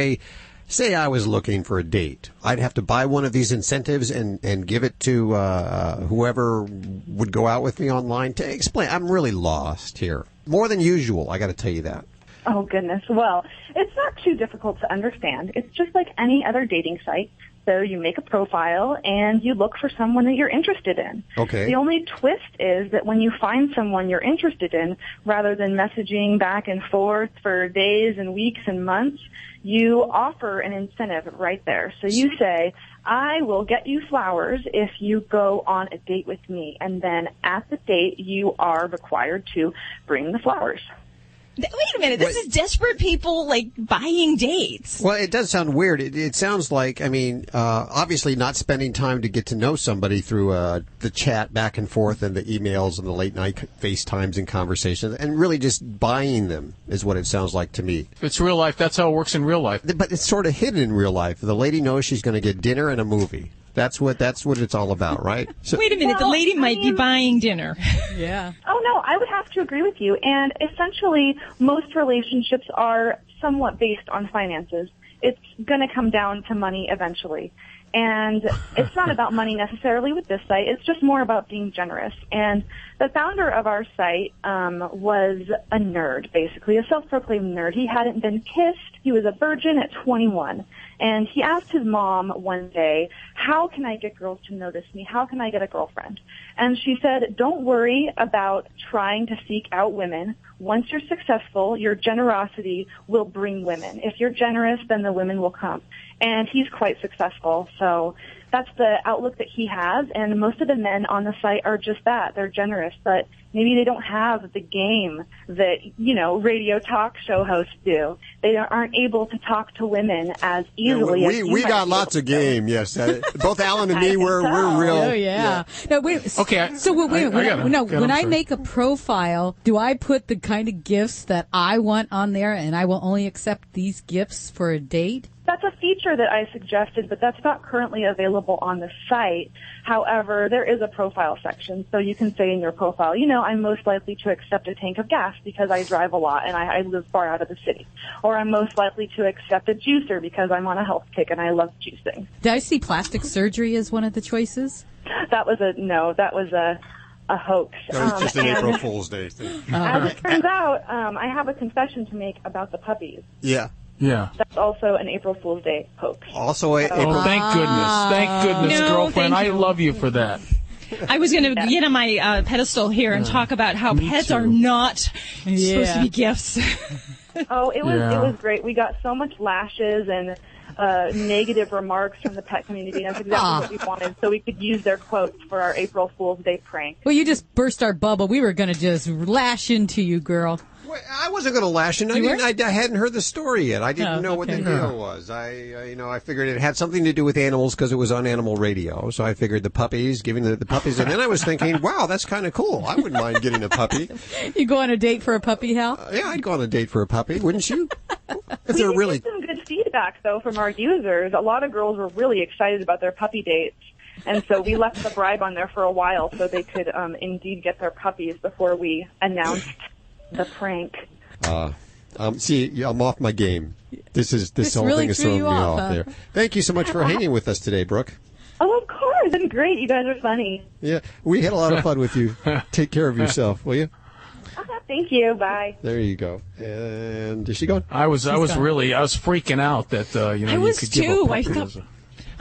Say I was looking for a date. I'd have to buy one of these incentives and give it to whoever would go out with me online. To explain, I'm really lost here. More than usual, I got to tell you that. Oh, goodness. Well, it's not too difficult to understand. It's just like any other dating site. So you make a profile and you look for someone that you're interested in. Okay. The only twist is that when you find someone you're interested in, rather than messaging back and forth for days and weeks and months, you offer an incentive right there. So you say, I will get you flowers if you go on a date with me. And then at the date, you are required to bring the flowers. Wait a minute. This is desperate people, like, buying dates. Well, it does sound weird. It sounds like, obviously not spending time to get to know somebody through the chat back and forth and the emails and the late-night FaceTimes and conversations, and really just buying them is what it sounds like to me. It's real life. That's how it works in real life. But it's sort of hidden in real life. The lady knows she's going to get dinner and a movie. That's what it's all about, right? So, wait a minute. The lady might be buying dinner. Yeah. Oh, no, I would have to agree with you. And essentially, most relationships are somewhat based on finances. It's going to come down to money eventually. And it's not about money necessarily with this site. It's just more about being generous. And the founder of our site was a nerd, basically, a self-proclaimed nerd. He hadn't been kissed. He was a virgin at 21. And he asked his mom one day, how can I get girls to notice me? How can I get a girlfriend? And she said, don't worry about trying to seek out women. Once you're successful, your generosity will bring women. If you're generous, then the women will come. And he's quite successful. So that's the outlook that he has. And most of the men on the site are just that. They're generous, but maybe they don't have the game that, radio talk show hosts do. They aren't able to talk to women as easily as you we might got be lots able of to. game, yes. Both Alan and me, we're real. Oh, yeah. No, wait. Okay. So wait. When I make a profile, do I put the kind of gifts that I want on there, and I will only accept these gifts for a date? That's a feature that I suggested, but that's not currently available on the site. However, there is a profile section, so you can say in your profile, I'm most likely to accept a tank of gas because I drive a lot and I live far out of the city. Or I'm most likely to accept a juicer because I'm on a health kick and I love juicing. Did I see plastic surgery as one of the choices? That was a hoax. No, it's just an April Fool's Day thing. As it turns out, I have a confession to make about the puppies. Yeah. Yeah. That's also an April Fool's Day hoax. Also thank goodness, girlfriend. I love you for that. I was going to get on my pedestal here and talk about how pets are not supposed to be gifts. Oh, it was great. We got so much lashes and negative remarks from the pet community. That's exactly what we wanted, so we could use their quotes for our April Fool's Day prank. Well, you just burst our bubble. We were going to just lash into you, girl. I wasn't going to lash in. I hadn't heard the story yet. I didn't know what the deal was. I figured it had something to do with animals because it was on Animal Radio. So I figured the puppies, giving the puppies, and then I was thinking, wow, that's kind of cool. I wouldn't mind getting a puppy. You go on a date for a puppy, Hal? Yeah, I'd go on a date for a puppy, wouldn't you? We did get some good feedback though from our users. A lot of girls were really excited about their puppy dates. And so we left the bribe on there for a while so they could indeed get their puppies before we announced the prank. See, I'm off my game. This whole really thing is threw throwing you me off, off there. Thank you so much for hanging with us today, Brooke. Oh, of course. It's great. You guys are funny. Yeah, we had a lot of fun with you. Take care of yourself, will you? Thank you. Bye. There you go. And is she going? I was freaking out that I was you could give too. a puppy I thought, as a-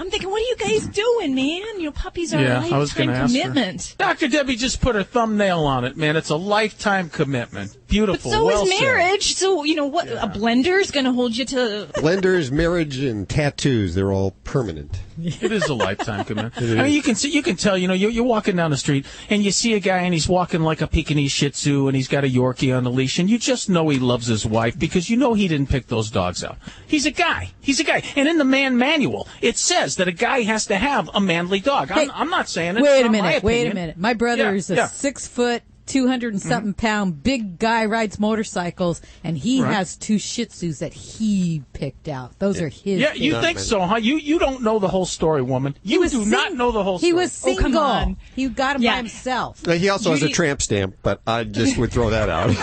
I'm thinking, what are you guys doing, man? Puppies are a I was going lifetime to ask commitment. her. Dr. Debbie just put her thumbnail on it, man. It's a lifetime commitment. Beautiful. But so well is marriage. said. So, what? A blender is going to hold you to... Blenders, marriage, and tattoos, they're all permanent. It is a lifetime commitment. It I mean, is. you can tell, you're walking down the street and you see a guy and he's walking like a Pekingese Shih Tzu and he's got a Yorkie on the leash and you just know he loves his wife because he didn't pick those dogs out. He's a guy. And in the man manual, it says that a guy has to have a manly dog. Hey, I'm not saying it. Wait It's a not my minute. Wait a opinion. minute. My brother is a 6 foot, 200 and something pound big guy, rides motorcycles, and he has 2 Shih Tzus that he picked out. Those are his. Yeah, you think so, huh? You don't know the whole story, woman. You do not know the whole story. He was single. come on. He got him by himself. He also has a tramp stamp, but I just would throw that out.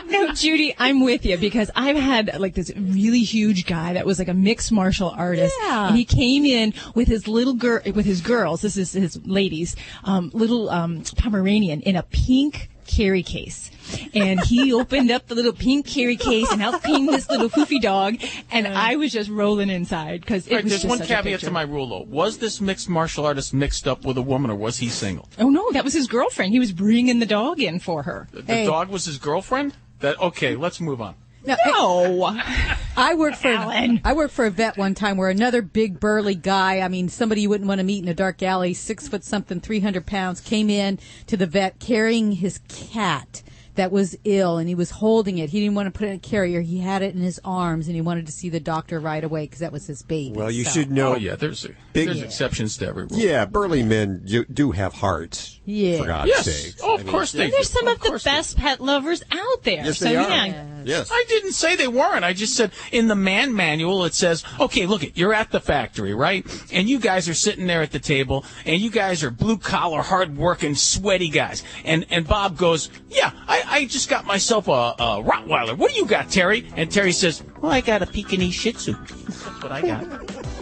No, Judy, I'm with you because I've had this really huge guy that was like a mixed martial artist, and he came in with his girls. This is his ladies, little Pomeranian in a pink carry case. And he opened up the little pink carry case and out came this little foofy dog, and I was just rolling inside because it was There's just one such a caveat picture. to my rule, though. Was this mixed martial artist mixed up with a woman, or was he single? Oh no, that was his girlfriend. He was bringing the dog in for her. The dog was his girlfriend? Okay, let's move on. No. I worked for a vet one time where another big burly guy, somebody you wouldn't want to meet in a dark alley, 6 foot something, 300 pounds, came in to the vet carrying his cat that was ill, and he was holding it. He didn't want to put it in a carrier. He had it in his arms, and he wanted to see the doctor right away because that was his baby. Well, you should know. Oh, yeah, there's exceptions to every rule. Yeah, burly men do have hearts. Yeah. For God's sake. Oh, of course they do. There's some of the best pet lovers out there. Yes, so they are. yeah. Yes. I didn't say they weren't. I just said in the man manual it says, okay, look it, you're at the factory, right? And you guys are sitting there at the table, and you guys are blue-collar, hard-working, sweaty guys. And Bob goes, yeah, I just got myself a Rottweiler. What do you got, Terry? And Terry says, well, I got a Pekingese Shih Tzu. That's what I got.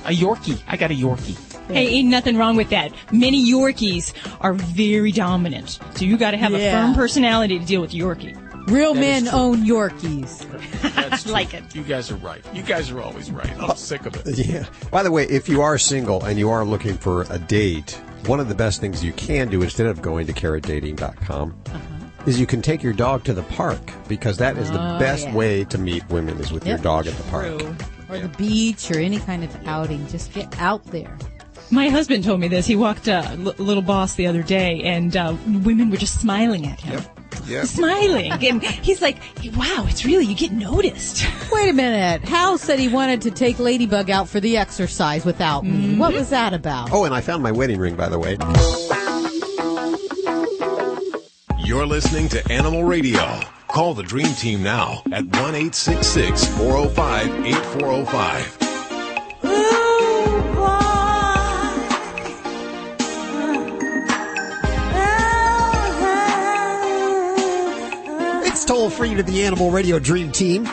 A Yorkie. I got a Yorkie. Hey, ain't nothing wrong with that. Many Yorkies are very dominant. So you got to have a firm personality to deal with Yorkie. Real men own Yorkies. That's true. Like it. You guys are right. You guys are always right. I'm sick of it. Yeah. By the way, if you are single and you are looking for a date, one of the best things you can do instead of going to carrotdating.com is you can take your dog to the park, because that is the best way to meet women is with your dog at the park. Or the beach or any kind of outing. Just get out there. My husband told me this. He walked Little Boss the other day, and women were just smiling at him. Yep. Smiling. And he's like, wow, it's really, you get noticed. Wait a minute. Hal said he wanted to take Ladybug out for the exercise without me. What was that about? Oh, and I found my wedding ring, by the way. You're listening to Animal Radio. Call the Dream Team now at 1-866-405-8405. It's toll free to the Animal Radio Dream Team.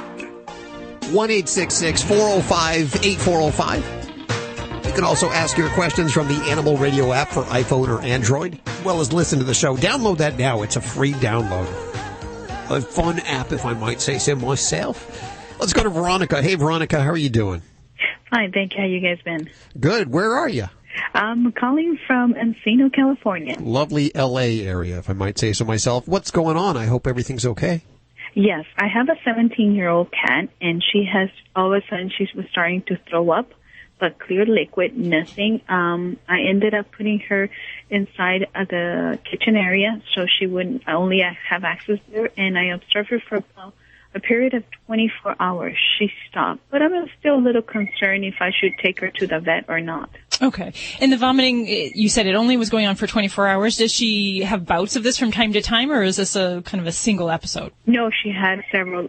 1-866-405-8405. You can also ask your questions from the Animal Radio app for iPhone or Android, as well as listen to the show. Download that now. It's a free download. A fun app, if I might say so myself. Let's go to Veronica. Hey, Veronica, how are you doing? Fine, thank you. How you guys been? Good. Where are you? I'm calling from Encino, California. Lovely L.A. area, if I might say so myself. What's going on? I hope everything's okay. Yes, I have a 17-year-old cat, and she has, all of a sudden, she was starting to throw up, but clear liquid, nothing. I ended up putting her inside of the kitchen area, so she wouldn't only have access there, and I observed her for about a period of 24 hours. She stopped, but I was still a little concerned if I should take her to the vet or not. Okay. And the vomiting, you said it only was going on for 24 hours. Does she have bouts of this from time to time, or is this a kind of a single episode? No, she had several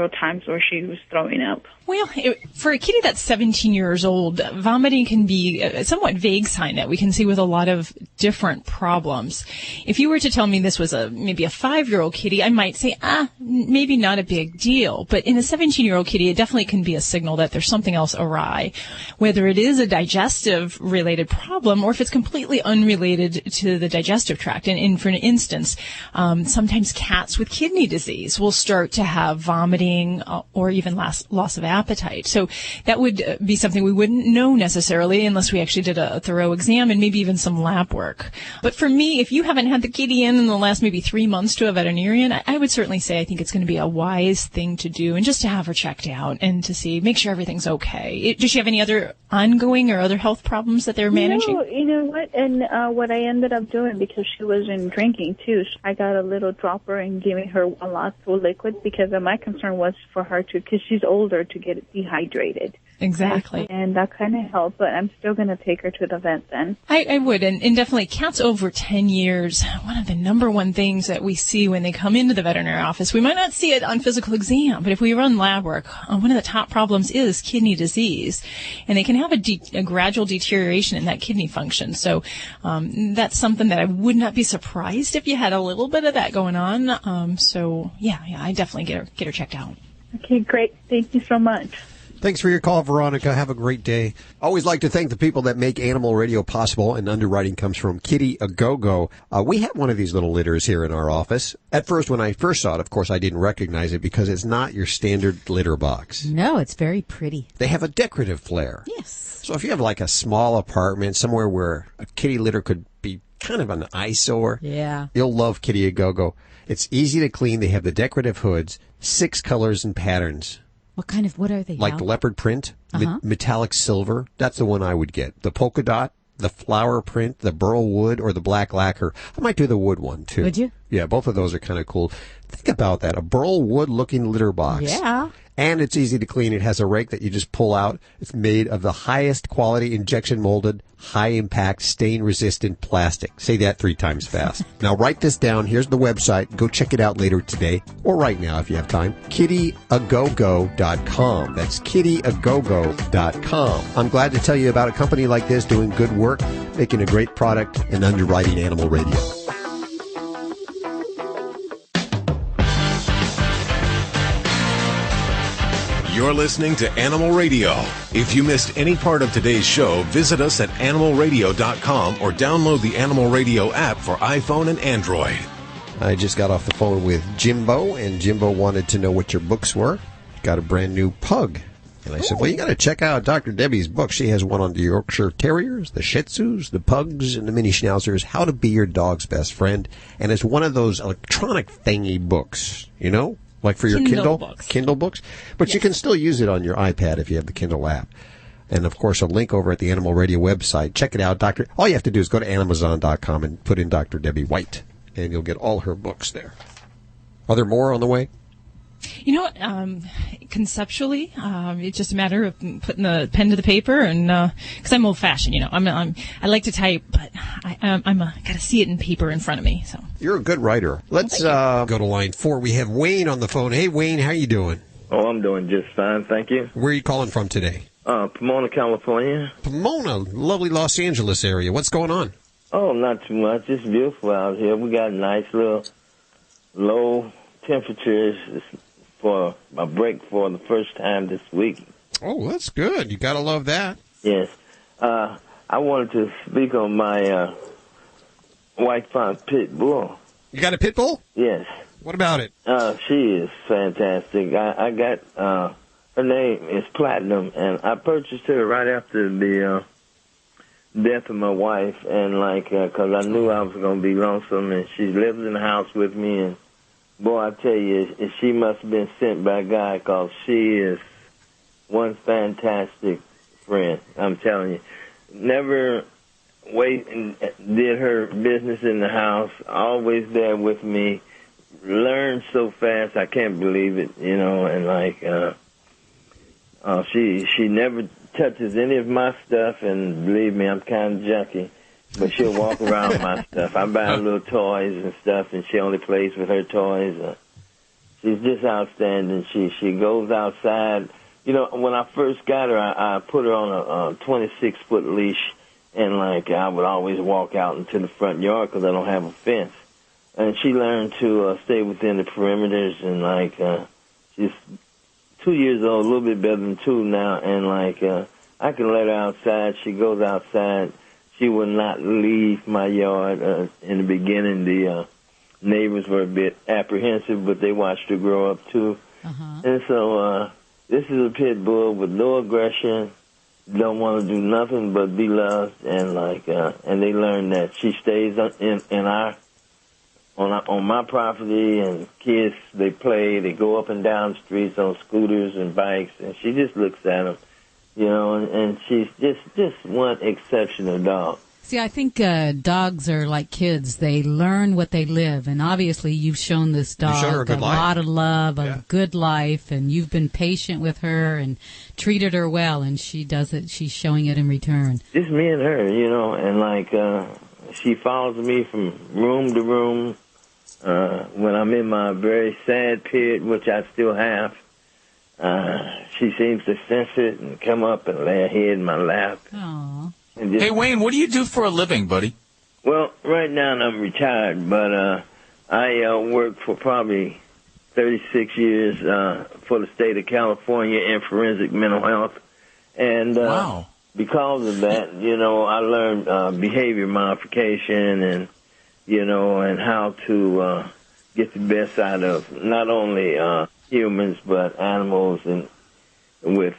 times where she was throwing up. Well, for a kitty that's 17 years old, vomiting can be a somewhat vague sign that we can see with a lot of different problems. If you were to tell me this was maybe a 5-year-old kitty, I might say, maybe not a big deal. But in a 17-year-old kitty, it definitely can be a signal that there's something else awry, whether it is a digestive-related problem or if it's completely unrelated to the digestive tract. And for an instance, sometimes cats with kidney disease will start to have vomiting or even loss of appetite. So that would be something we wouldn't know necessarily unless we actually did a thorough exam and maybe even some lab work. But for me, if you haven't had the kitty in the last maybe 3 months to a veterinarian, I would certainly say I think it's going to be a wise thing to do and just to have her checked out and to make sure everything's okay. Does she have any other ongoing or other health problems that they're managing? No, you know what? And what I ended up doing, because she wasn't drinking too, I got a little dropper and giving her a lot of liquid, because my concern was for her because she's older, to get dehydrated. Exactly. And that kind of helped, but I'm still going to take her to the vet then. I would, and definitely cats over 10 years, one of the number one things that we see when they come into the veterinary office, we might not see it on physical exam, but if we run lab work, one of the top problems is kidney disease, and they can have a gradual deterioration in that kidney function. So that's something that I would not be surprised if you had a little bit of that going on. So yeah, I definitely get her checked out. Okay, great. Thank you so much. Thanks for your call, Veronica. Have a great day. Always like to thank the people that make Animal Radio possible, and underwriting comes from Kitty A Go-Go. We have one of these little litters here in our office. At first, when I first saw it, of course, I didn't recognize it because it's not your standard litter box. No, it's very pretty. They have a decorative flair. Yes. So if you have like a small apartment, somewhere where a kitty litter could be kind of an eyesore, you'll love Kitty A Go-Go. It's easy to clean. They have the decorative hoods, 6 colors and patterns. What are they? Like the leopard print, metallic silver. That's the one I would get. The polka dot, the flower print, the burl wood, or the black lacquer. I might do the wood one, too. Would you? Yeah, both of those are kind of cool. Think about that. A burl wood looking litter box. Yeah. And it's easy to clean. It has a rake that you just pull out. It's made of the highest quality injection molded, high impact, stain resistant plastic. Say that 3 times fast. Now write this down. Here's the website. Go check it out later today or right now if you have time. kittyagogo.com. That's kittyagogo.com. I'm glad to tell you about a company like this doing good work, making a great product, and underwriting Animal Radio. You're listening to Animal Radio. If you missed any part of today's show, visit us at animalradio.com or download the Animal Radio app for iPhone and Android. I just got off the phone with Jimbo, and Jimbo wanted to know what your books were. Got a brand new pug. And I said, well, you got to check out Dr. Debbie's book. She has one on the Yorkshire Terriers, the Shih Tzus, the Pugs, and the Mini Schnauzers, How to Be Your Dog's Best Friend. And it's one of those electronic thingy books, you know? Like for your Kindle books. But you can still use it on your iPad if you have the Kindle app. And, of course, a link over at the Animal Radio website. Check it out. All you have to do is go to Amazon.com and put in Dr. Debbie White, and you'll get all her books there. Are there more on the way? You know what? Conceptually, it's just a matter of putting the pen to the paper, and because I'm old-fashioned, you know, I like to type, but I'm gotta see it in paper in front of me. So you're a good writer. Let's go to line 4. We have Wayne on the phone. Hey, Wayne, how you doing? Oh, I'm doing just fine, thank you. Where are you calling from today? Pomona, California. Pomona, lovely Los Angeles area. What's going on? Oh, not too much. It's beautiful out here. We got nice little low temperatures for a break for the first time this week. Oh, that's good. You gotta love that. Yes. I wanted to speak on my white fox pit bull. You got a pit bull? Yes. What about it? She is fantastic. I got her name is Platinum, and I purchased her right after the death of my wife, and because I knew I was going to be lonesome, and she lives in the house with me, and boy, I tell you, she must have been sent by God, because she is one fantastic friend. I'm telling you. Never wait and did her business in the house, always there with me, learned so fast, I can't believe it, you know, and she never touches any of my stuff, and believe me, I'm kind of junky. But she'll walk around my stuff. I buy her little toys and stuff, and she only plays with her toys. She's just outstanding. She goes outside you know, when I first got her, I put her on a 26-foot leash, and like I would always walk out into the front yard because I don't have a fence. And she learned to stay within the perimeters, and like she's 2 years old, a little bit better than 2 now, and like I can let her outside. She goes outside. She will not leave my yard. In the beginning, the neighbors were a bit apprehensive, but they watched her grow up too. And so this is a pit bull with no aggression, don't want to do nothing but be loved, and like and they learn that she stays on my property, and kids, they play, they go up and down the streets on scooters and bikes, and she just looks at them, you know, and she's just one exceptional dog. See, I think dogs are like kids. They learn what they live, and obviously you've shown this dog a lot of love, a good life, and you've been patient with her and treated her well, and she does it. She's showing it in return. Just me and her, you know, and like she follows me from room to room. When I'm in my very sad pit, which I still have, she seems to sense it and come up and lay her head in my lap. Aww. Hey, Wayne, what do you do for a living, buddy? Well, right now I'm retired, but I worked for probably 36 years for the state of California in forensic mental health. And because of that, you know, I learned behavior modification and, you know, and how to get the best out of not only humans but animals, and with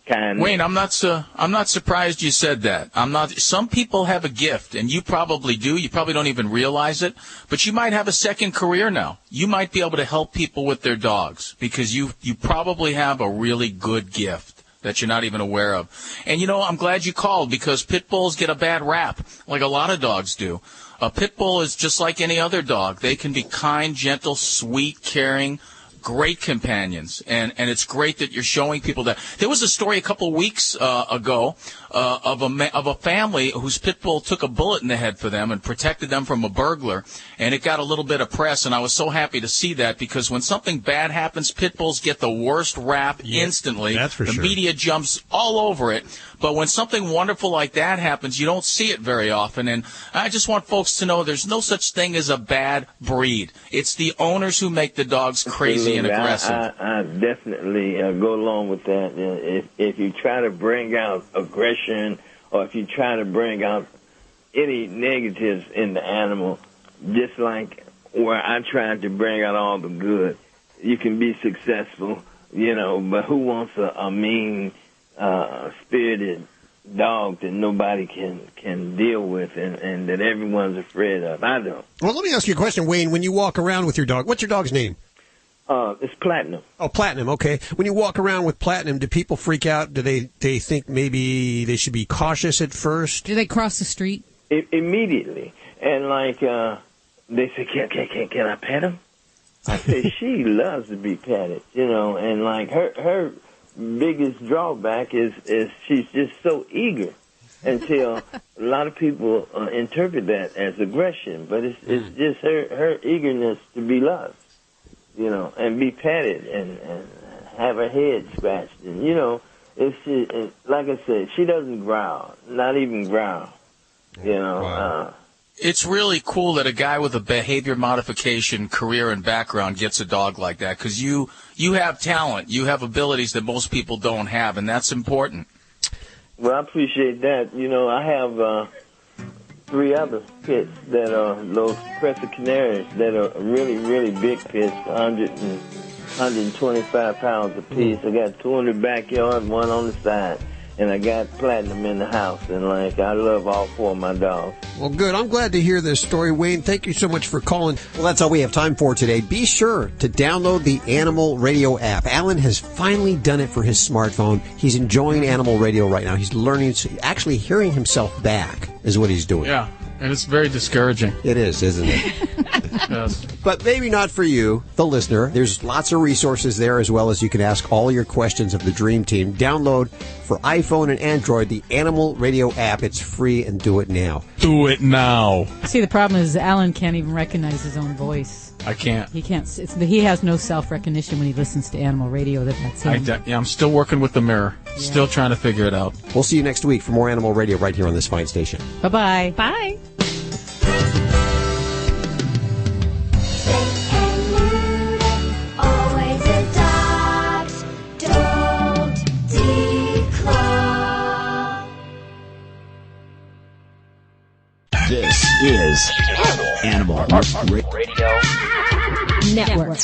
kindness. Wayne, I'm not surprised you said that. Some people have a gift, and you probably do. You probably don't even realize it, but you might have a second career now. You might be able to help people with their dogs because you probably have a really good gift that you're not even aware of. And, you know, I'm glad you called because pit bulls get a bad rap, like a lot of dogs do. A pit bull is just like any other dog. They can be kind, gentle, sweet, caring, great companions, and it's great that you're showing people that. There was a story a couple of weeks ago of a family whose pit bull took a bullet in the head for them and protected them from a burglar, and it got a little bit of press, and I was so happy to see that because when something bad happens, pit bulls get the worst rap instantly. That's for sure. The media jumps all over it, but when something wonderful like that happens, you don't see it very often, and I just want folks to know there's no such thing as a bad breed. It's the owners who make the dogs crazy and aggressive. I definitely go along with that. If you try to bring out aggression, or if you try to bring out any negatives in the animal, just like where I tried to bring out all the good, you can be successful, you know, but who wants a mean, spirited dog that nobody can deal with and that everyone's afraid of? I don't. Well, let me ask you a question, Wayne. When you walk around with your dog, what's your dog's name? It's Platinum. Oh, Platinum, okay. When you walk around with Platinum, do people freak out? Do they think maybe they should be cautious at first? Do they cross the street? Immediately. And, like, they say, can I pet him? I say, she loves to be petted, you know, and, like, her biggest drawback is she's just so eager until a lot of people interpret that as aggression, but it's just her eagerness to be loved. You know, and be petted and have her head scratched. And, you know, like I said, she doesn't growl, not even growl. You know. Wow. It's really cool that a guy with a behavior modification career and background gets a dog like that because you have talent. You have abilities that most people don't have, and that's important. Well, I appreciate that. You know, I have 3 other pits that are those crescent canaries that are really, really big pits, 125 pounds apiece. I got 2 in the backyard, 1 on the side. And I got Platinum in the house. And, like, I love all 4 of my dogs. Well, good. I'm glad to hear this story, Wayne. Thank you so much for calling. Well, that's all we have time for today. Be sure to download the Animal Radio app. Alan has finally done it for his smartphone. He's enjoying Animal Radio right now. He's learning, actually hearing himself back is what he's doing. Yeah, and it's very discouraging. It is, isn't it? Yes. But maybe not for you, the listener. There's lots of resources there, as well as you can ask all your questions of the Dream Team. Download for iPhone and Android the Animal Radio app. It's free, and do it now. Do it now. See, the problem is Alan can't even recognize his own voice. I can't. He can't. He has no self-recognition when he listens to animal radio. That's him. I'm still working with the mirror. Yeah. Still trying to figure it out. We'll see you next week for more animal radio right here on this fine station. Bye-bye. Bye. Always adopt, don't declaw. This is Animal Radio Network.